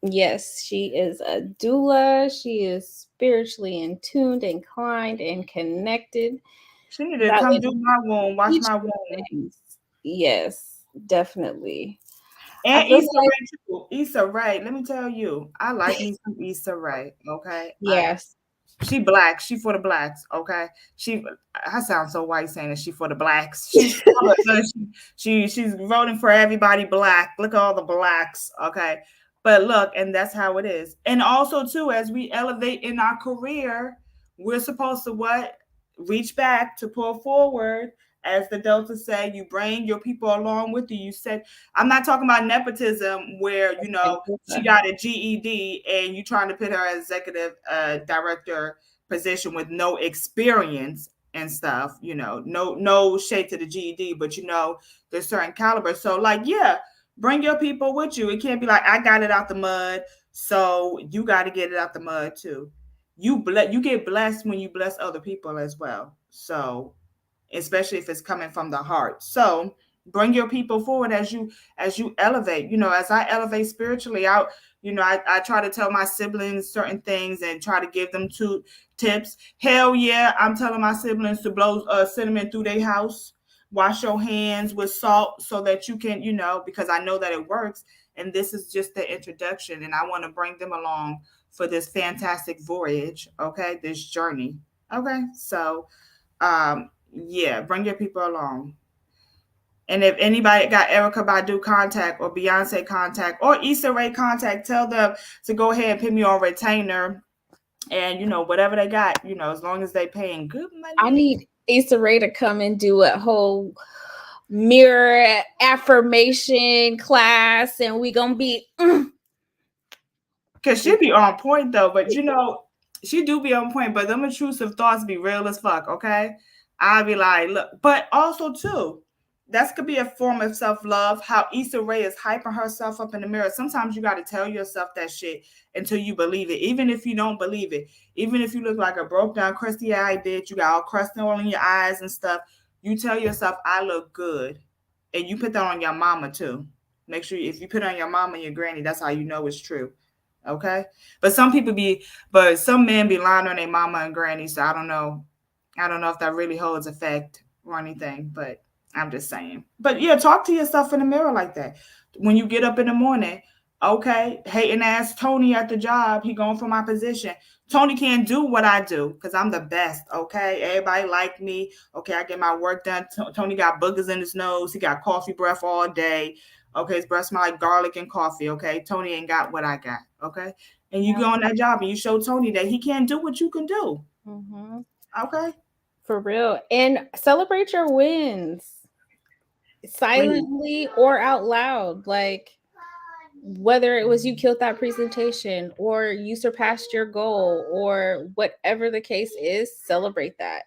Yes, she is a doula. She is spiritually in tuned, inclined, and connected. She need to That come would do my womb, watch teach my you womb. things. Yes, definitely. I And feel Issa like Rae too. Issa Rae, let me tell you, I like me some Issa Rae. Okay, yes, she black. She for the blacks. Okay. She. I sound so white saying that she for the blacks. She's for she's voting for everybody black. Look at all the blacks. Okay. But look, and that's how it is. And also too, as we elevate in our career, we're supposed to what? Reach back to pull forward. As the Delta say, you bring your people along with you. You said, I'm not talking about nepotism where, she got a GED and you trying to put her as executive director position with no experience and stuff. No shade to the GED, but there's certain caliber. So like, yeah, bring your people with you. It can't be like I got it out the mud, so you got to get it out the mud too. You get blessed when you bless other people as well. So especially if it's coming from the heart. So bring your people forward as you elevate. As I elevate spiritually, I try to tell my siblings certain things and try to give them two tips. Hell yeah, I'm telling my siblings to blow cinnamon through their house. Wash your hands with salt so that you can, because I know that it works. And this is just the introduction, and I want to bring them along for this fantastic voyage. Okay, this journey. Okay, so yeah, bring your people along. And if anybody got Erica Badu contact or Beyonce contact or Issa Rae contact, tell them to go ahead and put me on retainer. And whatever they got, as long as they paying good I money. need Issa Rae to come and do a whole mirror affirmation class, and we gonna be. Cause she be on point though, but she do be on point, but them intrusive thoughts be real as fuck, okay? I be like, look, but also too, that could be a form of self-love. How Issa Rae is hyping herself up in the mirror. Sometimes you gotta tell yourself that shit until you believe it. Even if you don't believe it, even if you look like a broke down, crusty eyed bitch, you got all crusty all in your eyes and stuff, you tell yourself, I look good. And you put that on your mama too. Make sure if you put it on your mama and your granny, that's how you know it's true. Okay. But some men be lying on their mama and granny. So I don't know. I don't know if that really holds effect or anything, but I'm just saying. But yeah, talk to yourself in the mirror like that. When you get up in the morning, okay, hating ass Tony at the job, he going for my position. Tony can't do what I do because I'm the best. Okay. Everybody like me. Okay. I get my work done. Tony got boogers in his nose. He got coffee breath all day. Okay, his breath smell like garlic and coffee. Okay, Tony ain't got what I got. Okay, and you go on that job and you show Tony that he can't do what you can do. Mm-hmm. Okay, For real. And celebrate your wins please. silently or out loud. Like, whether it was you killed that presentation or you surpassed your goal or whatever the case is, celebrate that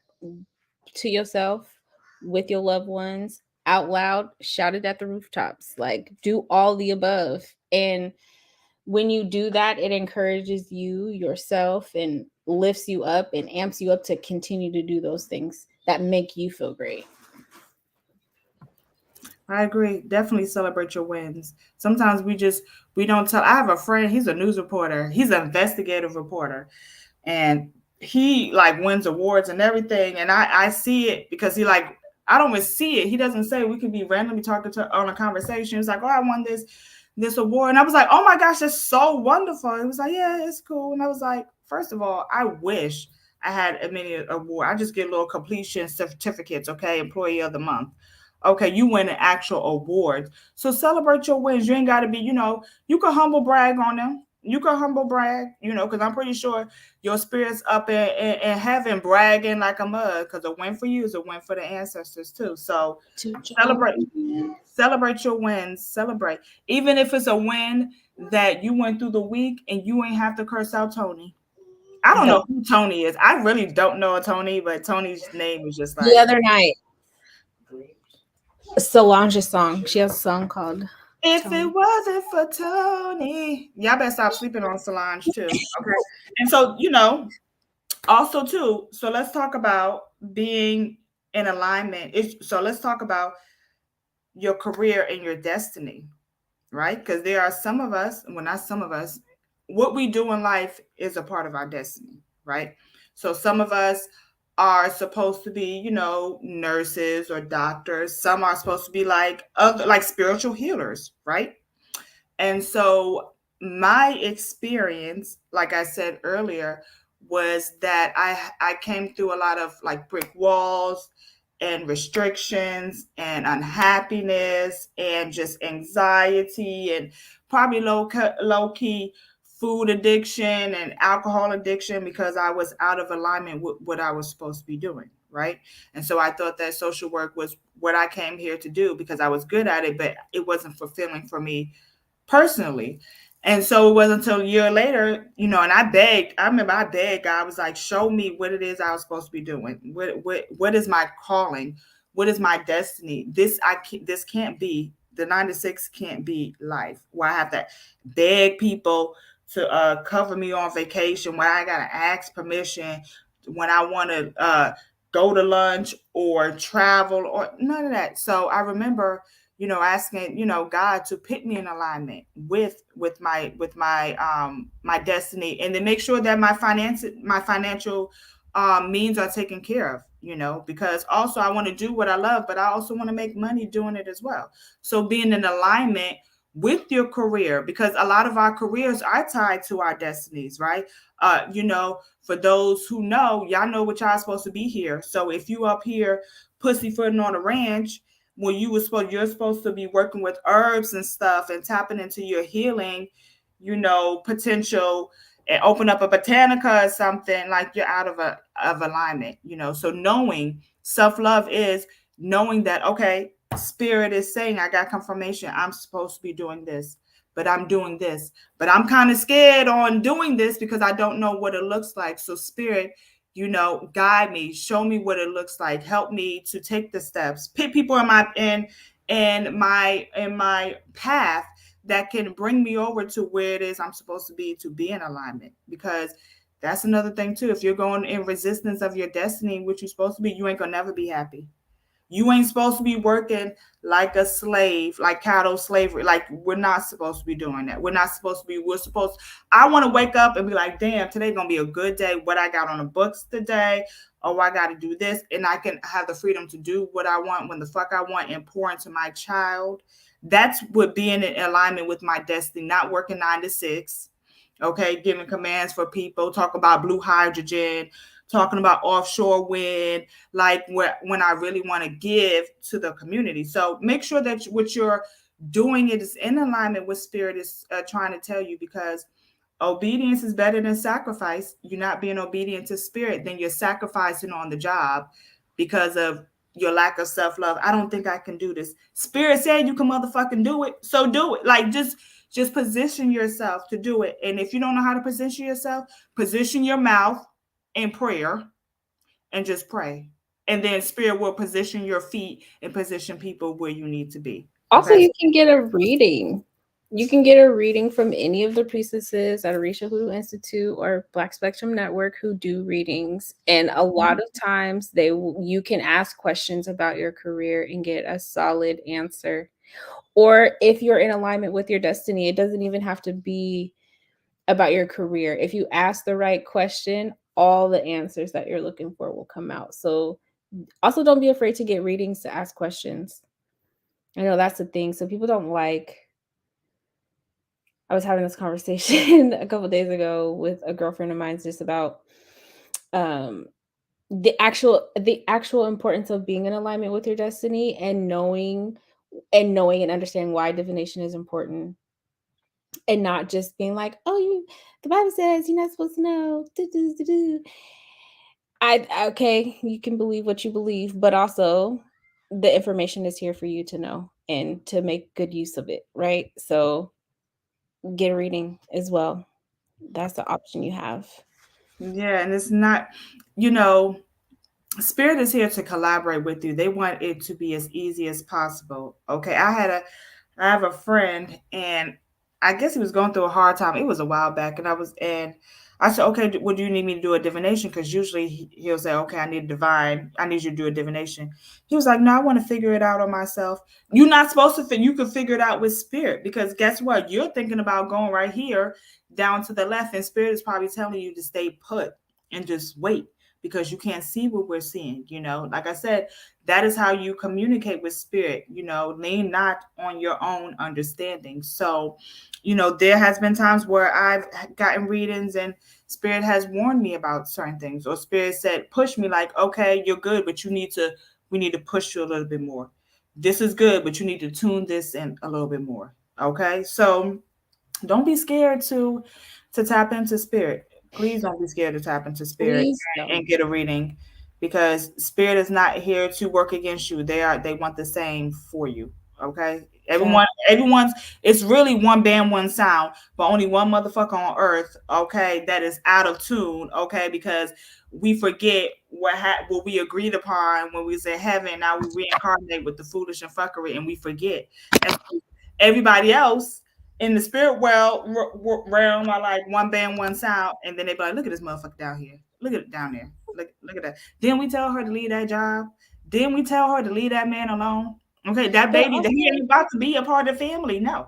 to yourself, with your loved ones, out loud, shout it at the rooftops. Like, do all the above. And when you do that, it encourages you yourself and lifts you up and amps you up to continue to do those things that make you feel great. I agree. Definitely celebrate your wins. Sometimes we don't tell. I have a friend. He's a news reporter. He's an investigative reporter, and he like wins awards and everything. And I see it because he like I don't even see it. He doesn't say. We could be randomly talking to on a conversation. He's like, oh, I won this award, and I was like, oh my gosh, that's so wonderful. He was like, yeah, it's cool. And I was like, first of all, I wish I had a mini award. I just get little completion certificates. Okay, Employee of the Month. Okay, you win an actual award. So celebrate your wins. You ain't got to be, you can humble brag on them. You can humble brag, because I'm pretty sure your spirit's up in heaven bragging like a mug because a win for you is a win for the ancestors too. So celebrate. Celebrate your wins. Celebrate. Even if it's a win that you went through the week and you ain't have to curse out Tony. I don't know who Tony is. I really don't know a Tony, but Tony's name is just The like other night, Solange's song. She has a song called If Tony. It Wasn't for Tony. Y'all better stop sleeping on Solange too. Okay. And so, also too, so let's talk about being in alignment. So let's talk about your career and your destiny, right? Because there are some of us, well, not some of us, what we do in life is a part of our destiny, right? So some of us are supposed to be, nurses or doctors. Some are supposed to be like other, like spiritual healers, right? And so my experience, like I said earlier, was that I came through a lot of like brick walls and restrictions and unhappiness and just anxiety and probably low key food addiction and alcohol addiction because I was out of alignment with what I was supposed to be doing, right? And so I thought that social work was what I came here to do because I was good at it, but it wasn't fulfilling for me personally. And so it wasn't until a year later, and I remember I begged God, I was like, show me what it is I was supposed to be doing. What is my calling? What is my destiny? This can't be, the 9 to 6 can't be life where I have to beg people to cover me on vacation, where I got to ask permission when I want to go to lunch or travel or none of that. So I remember asking, God to put me in alignment with my destiny, and then make sure that my financial means are taken care of, because also I want to do what I love, but I also want to make money doing it as well. So being in alignment with your career, because a lot of our careers are tied to our destinies, right? For those who know, y'all know what y'all supposed to be here. So if you up here pussyfooting on a ranch when you're supposed to be working with herbs and stuff and tapping into your healing, potential, and open up a botanica or something, like you're out of alignment, So knowing self-love is knowing that, okay, spirit is saying, I got confirmation, I'm supposed to be doing this, but I'm doing this, but I'm kind of scared on doing this because I don't know what it looks like. So spirit, guide me, show me what it looks like, help me to take the steps, put people in my path that can bring me over to where it is I'm supposed to be in alignment. Because that's another thing too. If you're going in resistance of your destiny, which you're supposed to be, you ain't gonna never be happy. You ain't supposed to be working like a slave, like cattle slavery. Like, we're not supposed to be doing that. We're supposed, I want to wake up and be like, damn, today's going to be a good day. What I got on the books today. Oh, I got to do this. And I can have the freedom to do what I want when the fuck I want and pour into my child. That's what being in alignment with my destiny, not working 9 to 6. Okay, giving commands for people, talk about blue hydrogen, talking about offshore wind, like when I really want to give to the community. So make sure that what you're doing it is in alignment with spirit is trying to tell you, because obedience is better than sacrifice. You're not being obedient to spirit, then you're sacrificing on the job because of your lack of self-love. I don't think I can do this. Spirit said you can motherfucking do it, so do it. Like, just position yourself to do it. And if you don't know how to position yourself, position your mouth in prayer and just pray. And then spirit will position your feet and position people where you need to be. Also, Okay. you can get a reading. You can get a reading from any of the priestesses at Arisha Hoodoo Institute or Black Spectrum Network who do readings. And a lot of times you can ask questions about your career and get a solid answer. Or if you're in alignment with your destiny, it doesn't even have to be about your career. If you ask the right question, all the answers that you're looking for will come out. So also don't be afraid to get readings to ask questions. I know that's the thing. So people don't like I was having this conversation a couple days ago with a girlfriend of mine just about um the actual importance of being in alignment with your destiny and knowing and understanding why divination is important and not just being like, oh, the Bible says you're not supposed to know. Do, do, do, do. Okay, you can believe what you believe, but also the information is here for you to know and to make good use of it, right? So get a reading as well. That's the option you have. Yeah, and it's not, you know, Spirit is here to collaborate with you. They want it to be as easy as possible. Okay, I have a friend, and I guess he was going through a hard time. It was a while back, and I said, okay, well, do you need me to do a divination? Because usually he'll say, okay, I need you to do a divination. He was like, no, I want to figure it out on myself. You're not supposed to. You can figure it out with Spirit, because guess what? You're thinking about going right here down to the left, and Spirit is probably telling you to stay put and just wait, because you can't see what we're seeing. Like I said, that is how you communicate with Spirit. Lean not on your own understanding. So, there has been times where I've gotten readings and Spirit has warned me about certain things, or Spirit said, push me, like, okay, you're good, but we need to push you a little bit more. This is good, but you need to tune this in a little bit more. Okay. So don't be scared to tap into Spirit. Please don't be scared to tap into Spirit Please don't. and get a reading, because Spirit is not here to work against you. They want the same for you. Okay? Fact. Everyone's it's really one band, one sound, but only one motherfucker on earth, okay, that is out of tune, okay, because we forget what we agreed upon when we said heaven. Now we reincarnate with the foolish and fuckery, and we forget. And so everybody else in the spirit realm are like one band, one sound, and then they be like, "Look at this motherfucker down here. Look at it down there. Look at that." Then we tell her to leave that job. Then we tell her to leave that man alone. Okay, that But baby, that he also, ain't about to be a part of the family. No.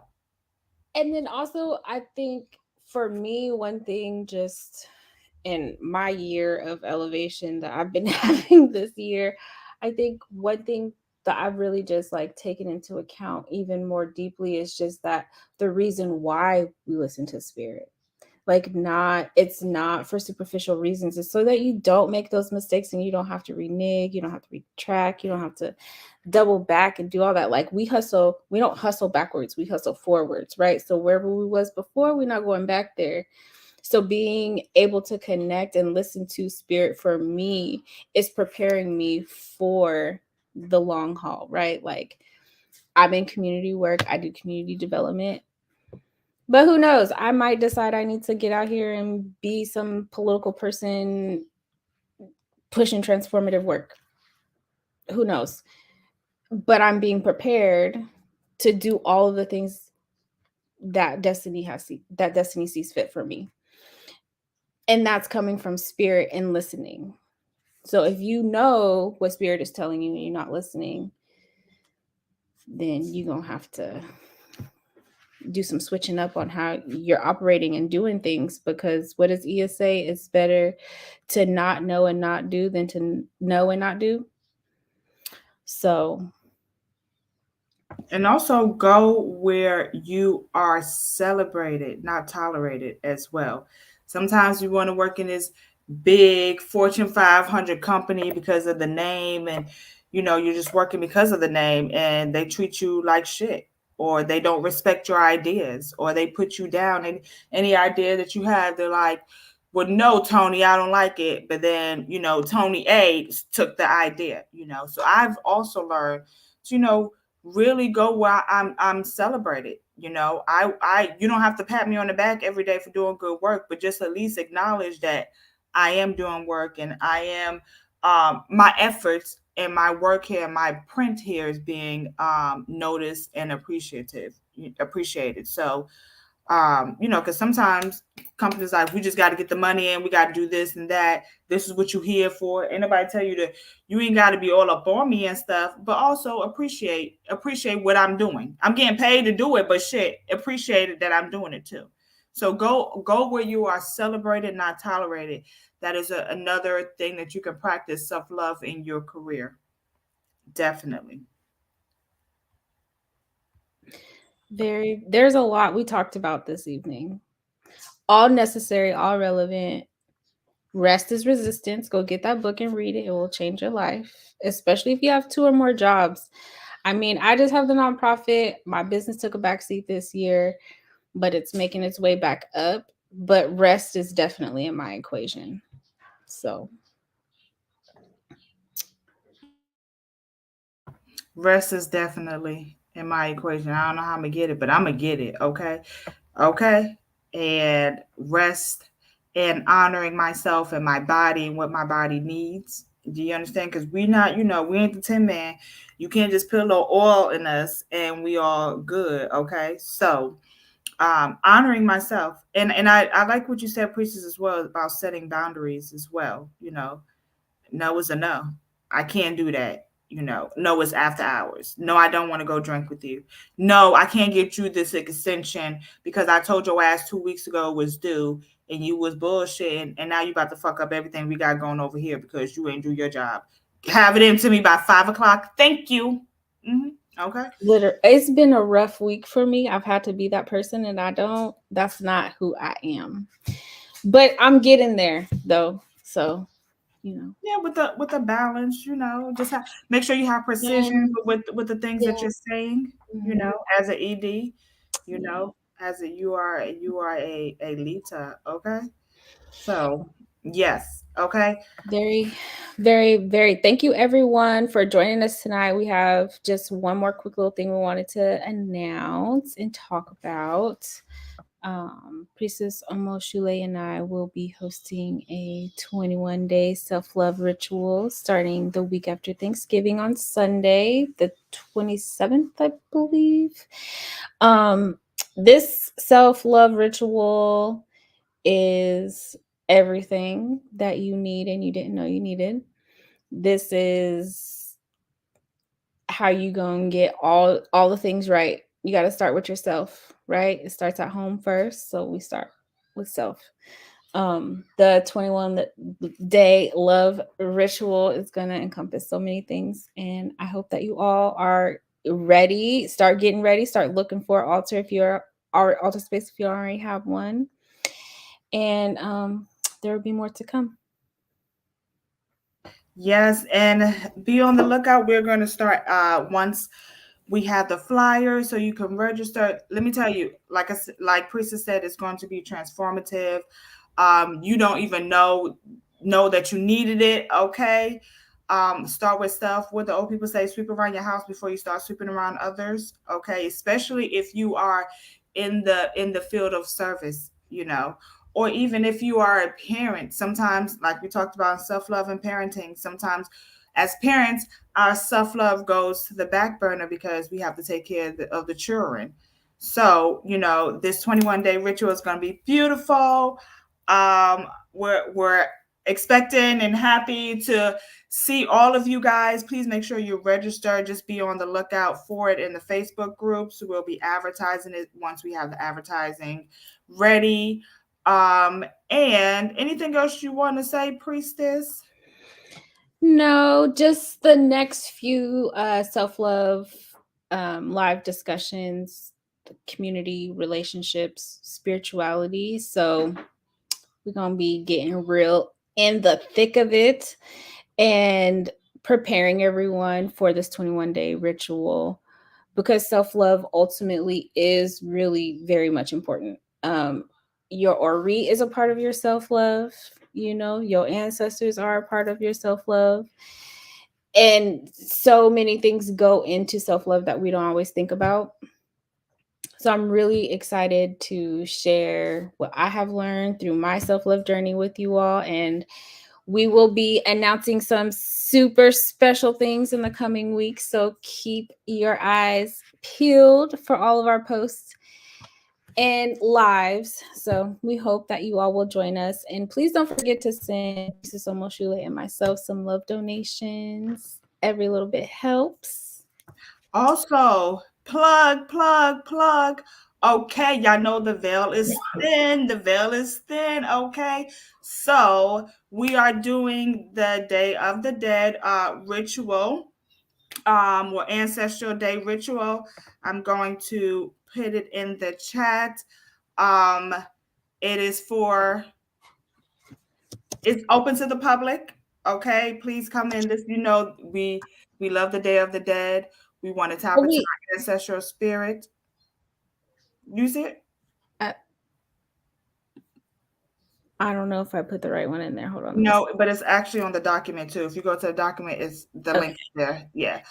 and then also, I think for me, one thing just in my year of elevation that I've been having this year, I think one thing that I've really just like taken into account even more deeply is just that the reason why we listen to spirit. Like, not, it's not for superficial reasons. It's so that you don't make those mistakes and you don't have to renege, you don't have to retract, you don't have to double back and do all that. Like, we don't hustle backwards, we hustle forwards, right? So wherever we was before, we're not going back there. So being able to connect and listen to spirit for me is preparing me for the long haul, right? Like, I'm in community work, I do community development. But who knows? I might decide I need to get out here and be some political person pushing transformative work. Who knows? But I'm being prepared to do all of the things that destiny sees fit for me. And that's coming from spirit and listening. So if you know what spirit is telling you and you're not listening, then you're going to have to do some switching up on how you're operating and doing things, because what does Ia say? It's better to not know and not do than to know and not do. So And also go where you are celebrated, not tolerated as well. Sometimes you want to work in this big Fortune 500 company because of the name, and you're just working because of the name, and they treat you like shit, or they don't respect your ideas, or they put you down. And any idea that you have, they're like, well, no, Tony, I don't like it. But then, Tony A took the idea, So I've also learned to, really go where I'm celebrated. I you don't have to pat me on the back every day for doing good work, but just at least acknowledge that I am doing work, and I am my efforts and my work here, my print here is being noticed and appreciative. appreciate it. So because sometimes companies like, we just got to get the money in, we got to do this and that. This is what you here for. Ain't nobody tell you that you ain't got to be all up on me and stuff, but also appreciate what I'm doing. I'm getting paid to do it, but shit, appreciate it that I'm doing it too. So go where you are celebrated, not tolerated. That is another thing that you can practice self love in your career. Definitely. There's a lot we talked about this evening. All necessary, all relevant. Rest is resistance. Go get that book and read it. It will change your life, especially if you have 2 or more jobs. I mean, I just have the nonprofit. My business took a backseat this year, but it's making its way back up. But rest is definitely in my equation. So, Rest is definitely in my equation. I don't know how I'm gonna get it, but I'm gonna get it. Okay. Okay. And rest and honoring myself and my body and what my body needs. Do you understand? Because we not, we ain't the Tin Man. You can't just put a little oil in us and we all good. Okay. So honoring myself. And I like what you said, Priestess, as well, about setting boundaries as well. No is a no. I can't do that. No, it's after hours. No, I don't want to go drink with you. No, I can't get you this extension because I told your ass 2 weeks ago it was due and you was bullshitting and now you about to fuck up everything we got going over here because you ain't do your job. Have it into me by 5 o'clock. Thank you. Okay. literally, it's been a rough week for me. I've had to be that person, and that's not who I am. But I'm getting there, though. So, you know. Yeah, with the balance, just make sure you have precision And with the things that yeah. you're saying, Mhm. as an ED, Yeah. as a you are a Lita, okay? So yes, okay. Very, very, very. Thank you, everyone, for joining us tonight. We have just one more quick little thing we wanted to announce and talk about. Priestess Omo Sule and I will be hosting a 21-day self-love ritual starting the week after Thanksgiving on Sunday, the 27th, I believe. Um, this self-love ritual is everything that you need and you didn't know you needed. This is how you gonna get all the things right. You got to start with yourself, right? It starts at home first, so we start with self. The 21-day love ritual is gonna encompass so many things, and I hope that you all are ready. Start getting ready. Start looking for an altar if you're our altar space if you already have one, and there will be more to come. Yes, and be on the lookout. We're going to start once we have the flyer, so you can register. Let me tell you, like Priestess said, it's going to be transformative. You don't even know that you needed it. Okay. Start with stuff. What the old people say: sweep around your house before you start sweeping around others. Okay, especially if you are in the field of service. Or even if you are a parent. Sometimes, like we talked about, self love and parenting. Sometimes, as parents, our self love goes to the back burner because we have to take care of the children. So, this 21-day ritual is going to be beautiful. We're expecting and happy to see all of you guys. Please make sure you register. Just be on the lookout for it in the Facebook groups. We'll be advertising it once we have the advertising ready. And anything else you want to say, Priestess? No, just the next few self-love live discussions, community relationships, spirituality. So we're gonna be getting real in the thick of it and preparing everyone for this 21-day ritual, because self-love ultimately is really very much important. Your ori is a part of your self-love. Your ancestors are a part of your self-love, and so many things go into self-love that we don't always think about. So I'm really excited to share what I have learned through my self-love journey with you all, and We will be announcing some super special things in the coming weeks, so keep your eyes peeled for all of our posts and lives. So we hope that you all will join us. And please don't forget to send Priestess Omoshule and myself some love donations. Every little bit helps. Also, plug. Okay, y'all know the veil is thin. The veil is thin. Okay, so we are doing the Day of the Dead ritual, or Ancestral Day ritual. I'm going to put it in the chat. Um, it is for it's open to the public. Okay, please come in. This, we love the Day of the Dead. We want to tap Oh, into wait. our ancestral spirit. You see it? I, I don't know if I put the right one in there. Hold on. Let me see. No, but it's actually on the document too. If you go to the document, it's the Okay. link there. Yeah.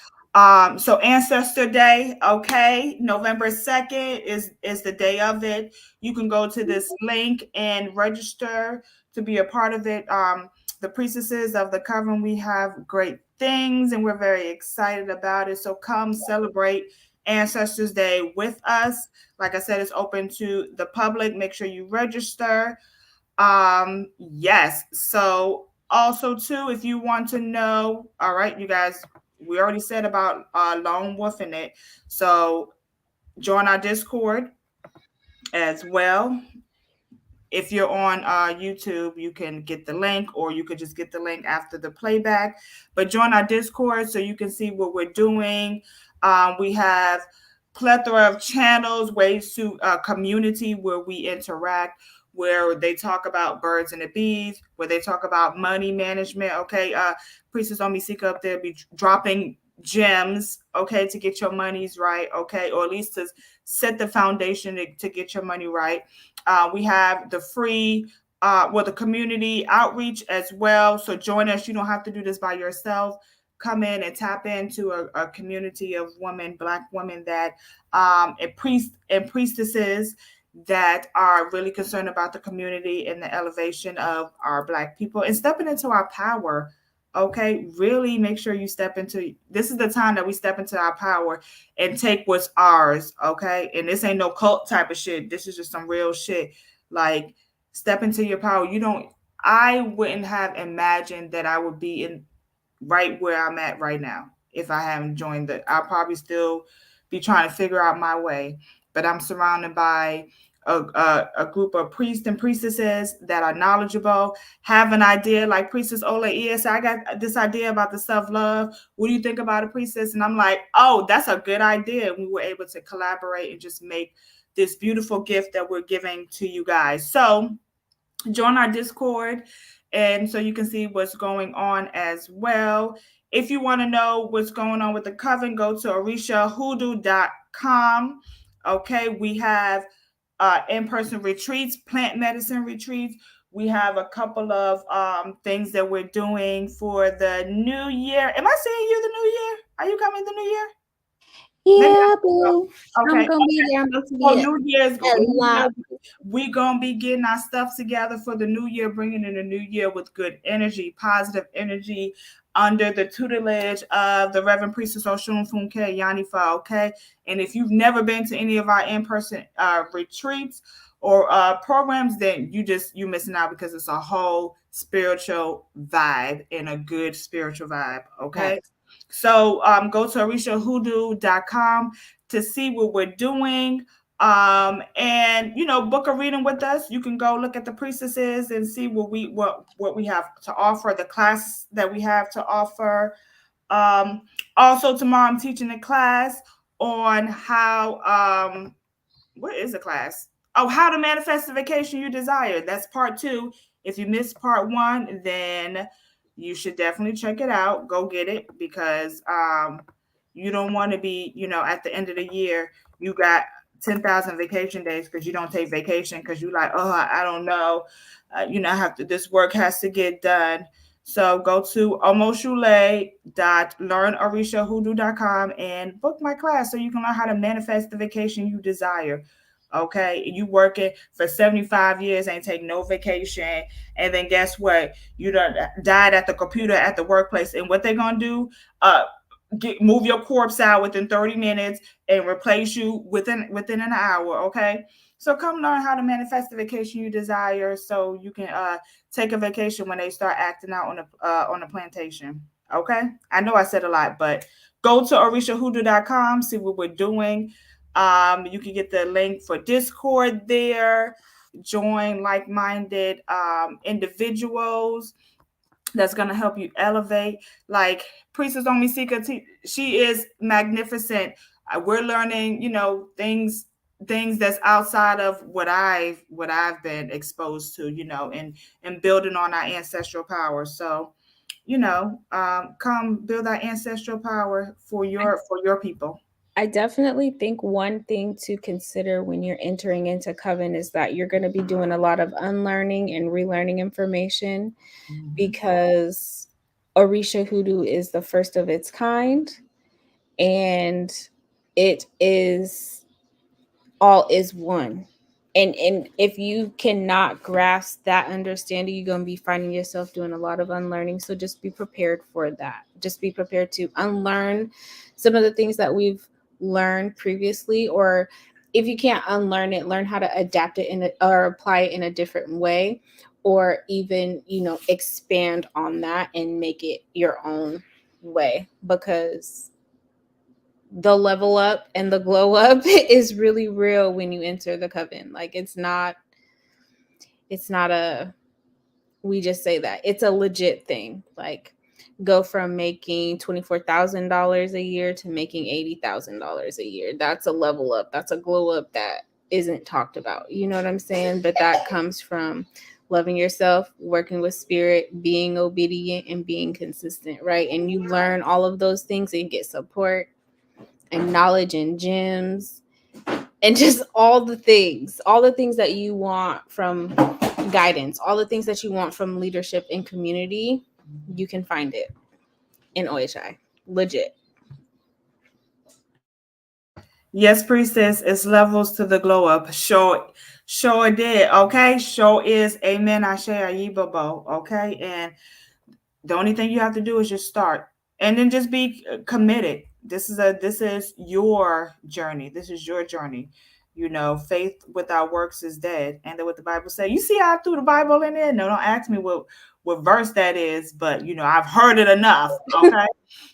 So Ancestor Day, okay, November 2nd is the day of it. You can go to this link and register to be a part of it. The priestesses of the coven, we have great things and we're very excited about it. So come celebrate Ancestors Day with us. Like I said, it's open to the public. Make sure you register. Yes. So also too, if you want to know, all right, you guys, we already said about lone wolf in it. So join our Discord as well. If you're on YouTube, you can get the link, or you could just get the link after the playback. But join our Discord so you can see what we're doing. We have plethora of channels, ways to community where we interact, where they talk about birds and the bees, where they talk about money management. Okay, Priestess Omisika up there be dropping gems, okay, to get your monies right, okay, or at least to set the foundation to get your money right. We have the free, the community outreach as well. So join us. You don't have to do this by yourself. Come in and tap into a community of women, Black women that, and priestesses that are really concerned about the community and the elevation of our Black people and stepping into our power. Okay, really make sure you step into this is the time that we step into our power and take what's ours. Okay, and this ain't no cult type of shit. This is just some real shit. Like, step into your power. You don't I wouldn't have imagined that I would be in right where I'm at right now if I haven't joined the I'll probably still be trying to figure out my way. But I'm surrounded by a group of priests and priestesses that are knowledgeable, have an idea like Priestess Ola is. I got this idea about the self love. What do you think about a priestess? And I'm like, oh, that's a good idea. And we were able to collaborate and just make this beautiful gift that we're giving to you guys. So join our Discord and so you can see what's going on as well. If you want to know what's going on with the coven, go to orishahoodoo.com. Okay, we have in-person retreats, plant medicine retreats. We have a couple of things that we're doing for the new year. Am I seeing you the new year? Are you coming the new year? Maybe Yeah, I, boo. I'm okay. gonna be there. I'm about to So be New alive. Year, we gonna be getting our stuff together for the new year, bringing in the new year with good energy, positive energy, under the tutelage of the Reverend Priestess Oshun Funke Yanifa. Okay, and if you've never been to any of our in-person retreats or programs, then you missing out because it's a whole spiritual vibe and a good spiritual vibe. Okay. Facts. So go to orishahoodoo.com to see what we're doing, and book a reading with us. You can go look at the priestesses and see what we have to offer, the class that we have to offer. Also tomorrow I'm teaching a class on how what is the class? Oh, how to manifest the vacation you desire. That's part 2. If you missed part 1, then you should definitely check it out. Go get it because you don't want to be, at the end of the year, you got 10,000 vacation days because you don't take vacation because you like, oh, I don't know. I have to, this work has to get done. So go to omoshule.learnorishahoodoo.com and book my class so you can learn how to manifest the vacation you desire. Okay, you working for 75 years, ain't take no vacation, and then guess what? You done died at the computer at the workplace, and what they gonna do? Uh, move your corpse out within 30 minutes and replace you within an hour. Okay, so come learn how to manifest the vacation you desire, so you can take a vacation when they start acting out on the plantation. Okay, I know I said a lot, but go to orishahoodoo.com, see what we're doing. You can get the link for Discord there. Join like-minded individuals that's gonna help you elevate. Like Priestess Omisika, she is magnificent. We're learning, things that's outside of what I've been exposed to, and building on our ancestral power. So, come build our ancestral power for your people. I definitely think one thing to consider when you're entering into coven is that you're going to be doing a lot of unlearning and relearning information, Mhm. because Orisha Hoodoo is the first of its kind, and it is all is one. And if you cannot grasp that understanding, you're going to be finding yourself doing a lot of unlearning. So just be prepared for that. Just be prepared to unlearn some of the things that we've learned previously, or if you can't unlearn it, learn how to adapt it or apply it in a different way, or even, expand on that and make it your own way, because the level up and the glow up is really real when you enter the coven. Like, it's not a, we just say that, it's a legit thing. Like, go from making $24,000 a year to making $80,000 a year. That's a level up. That's a glow up that isn't talked about. You know what I'm saying? But that comes from loving yourself, working with spirit, being obedient, and being consistent, right? And you learn all of those things and get support and knowledge and gems and just all the things that you want from guidance, all the things that you want from leadership and community. You can find it in OHI. Legit. Yes, Priestess, it's levels to the glow up. Sure did. Okay. Sure is. Amen. Ashe Ayibobo. Okay. And the only thing you have to do is just start, and then just be committed. This is your journey. This is your journey. Faith without works is dead. And then what the Bible say. You see how I threw the Bible in there? No, don't ask me what verse that is, but I've heard it enough. Okay.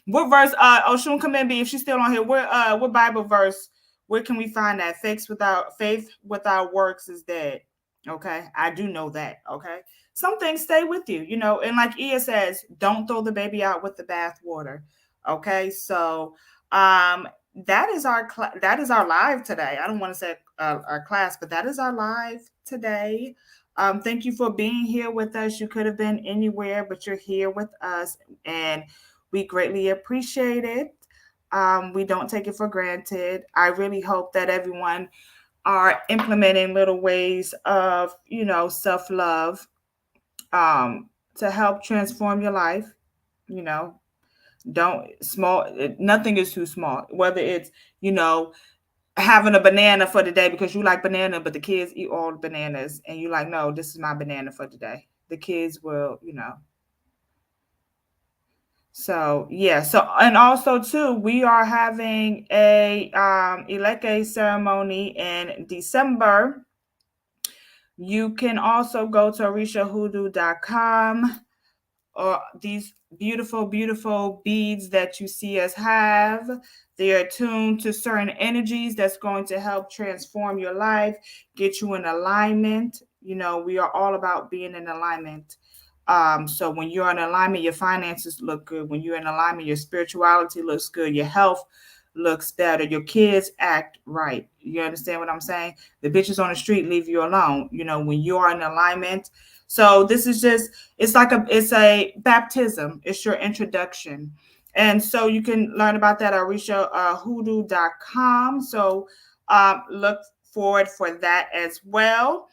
What verse? Oshun Kamembe, if she's still on here, what Bible verse? Where can we find that? Faith without works is dead. Okay, I do know that. Okay, some things stay with you, and like Ia says, don't throw the baby out with the bathwater. Okay, so that is our live today. I don't want to say our class, but that is our live today. Thank you for being here with us. You could have been anywhere, but you're here with us, and we greatly appreciate it. We don't take it for granted. I really hope that everyone are implementing little ways of, self love, um, to help transform your life. You know, don't small. Nothing is too small. Whether it's, you know having a banana for the day because you like banana, but the kids eat all the bananas, and you like, no, this is my banana for today. The kids will, So yeah, so and also too, we are having a Eleke ceremony in December. You can also go to orishahoodoo.com, or these beautiful, beautiful beads that you see us have. They are tuned to certain energies that's going to help transform your life, get you in alignment. We are all about being in alignment. So when you're in alignment, your finances look good. When you're in alignment, your spirituality looks good. Your health looks better. Your kids act right. You understand what I'm saying? The bitches on the street leave you alone. When you are in alignment. So this is just, it's a baptism. It's your introduction. And so you can learn about that at orishahoodoo.com. So look forward for that as well.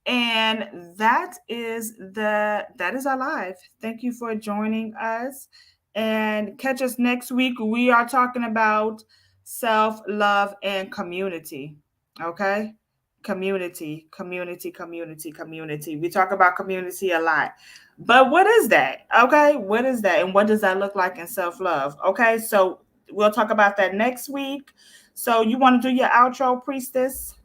And that is our live. Thank you for joining us, and catch us next week. We are talking about self-love and community. Okay? community. We talk about community a lot. But what is that? Okay, what is that? And what does that look like in self love? Okay, so we'll talk about that next week. So, you want to do your outro, Priestess?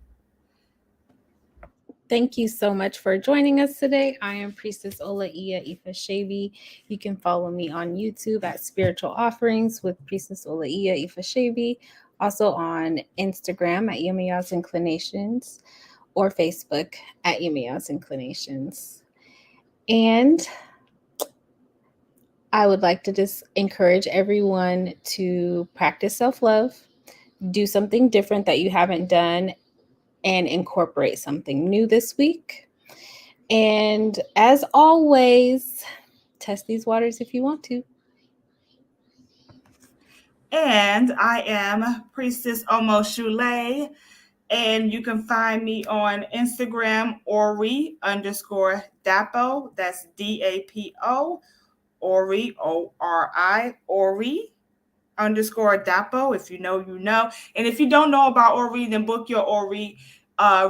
Thank you so much for joining us today. I am Priestess Olaia Ifasebee. You can follow me on YouTube at Spiritual Offerings with Priestess Olaia Ifasebee. Also on Instagram at Yemiya's Inclinations or Facebook at Yemiya's Inclinations. And I would like to just encourage everyone to practice self love, do something different that you haven't done, and incorporate something new this week. And as always, test these waters if you want to. And I am Priestess Omo Sule. And you can find me on Instagram, Ori_Dapo. That's DAPO. Ori, ORI, Ori_Dapo. If you know, you know. And if you don't know about Ori, then book your Ori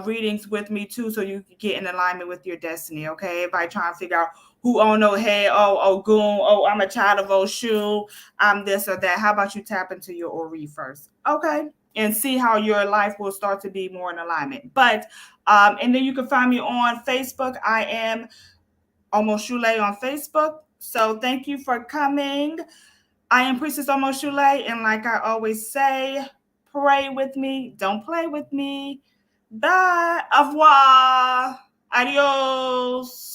readings with me too, so you can get in alignment with your destiny. Okay, everybody trying to figure out who oh no hey oh goon oh I'm a child of Oshu, I'm this or that. How about you tap into your Ori first? Okay, and see how your life will start to be more in alignment. But and then you can find me on Facebook. I am Almost Shule on Facebook. So thank you for coming. I am Priestess Almost Shule, and like I always say, pray with me, don't play with me. Bye. Au revoir. Adios.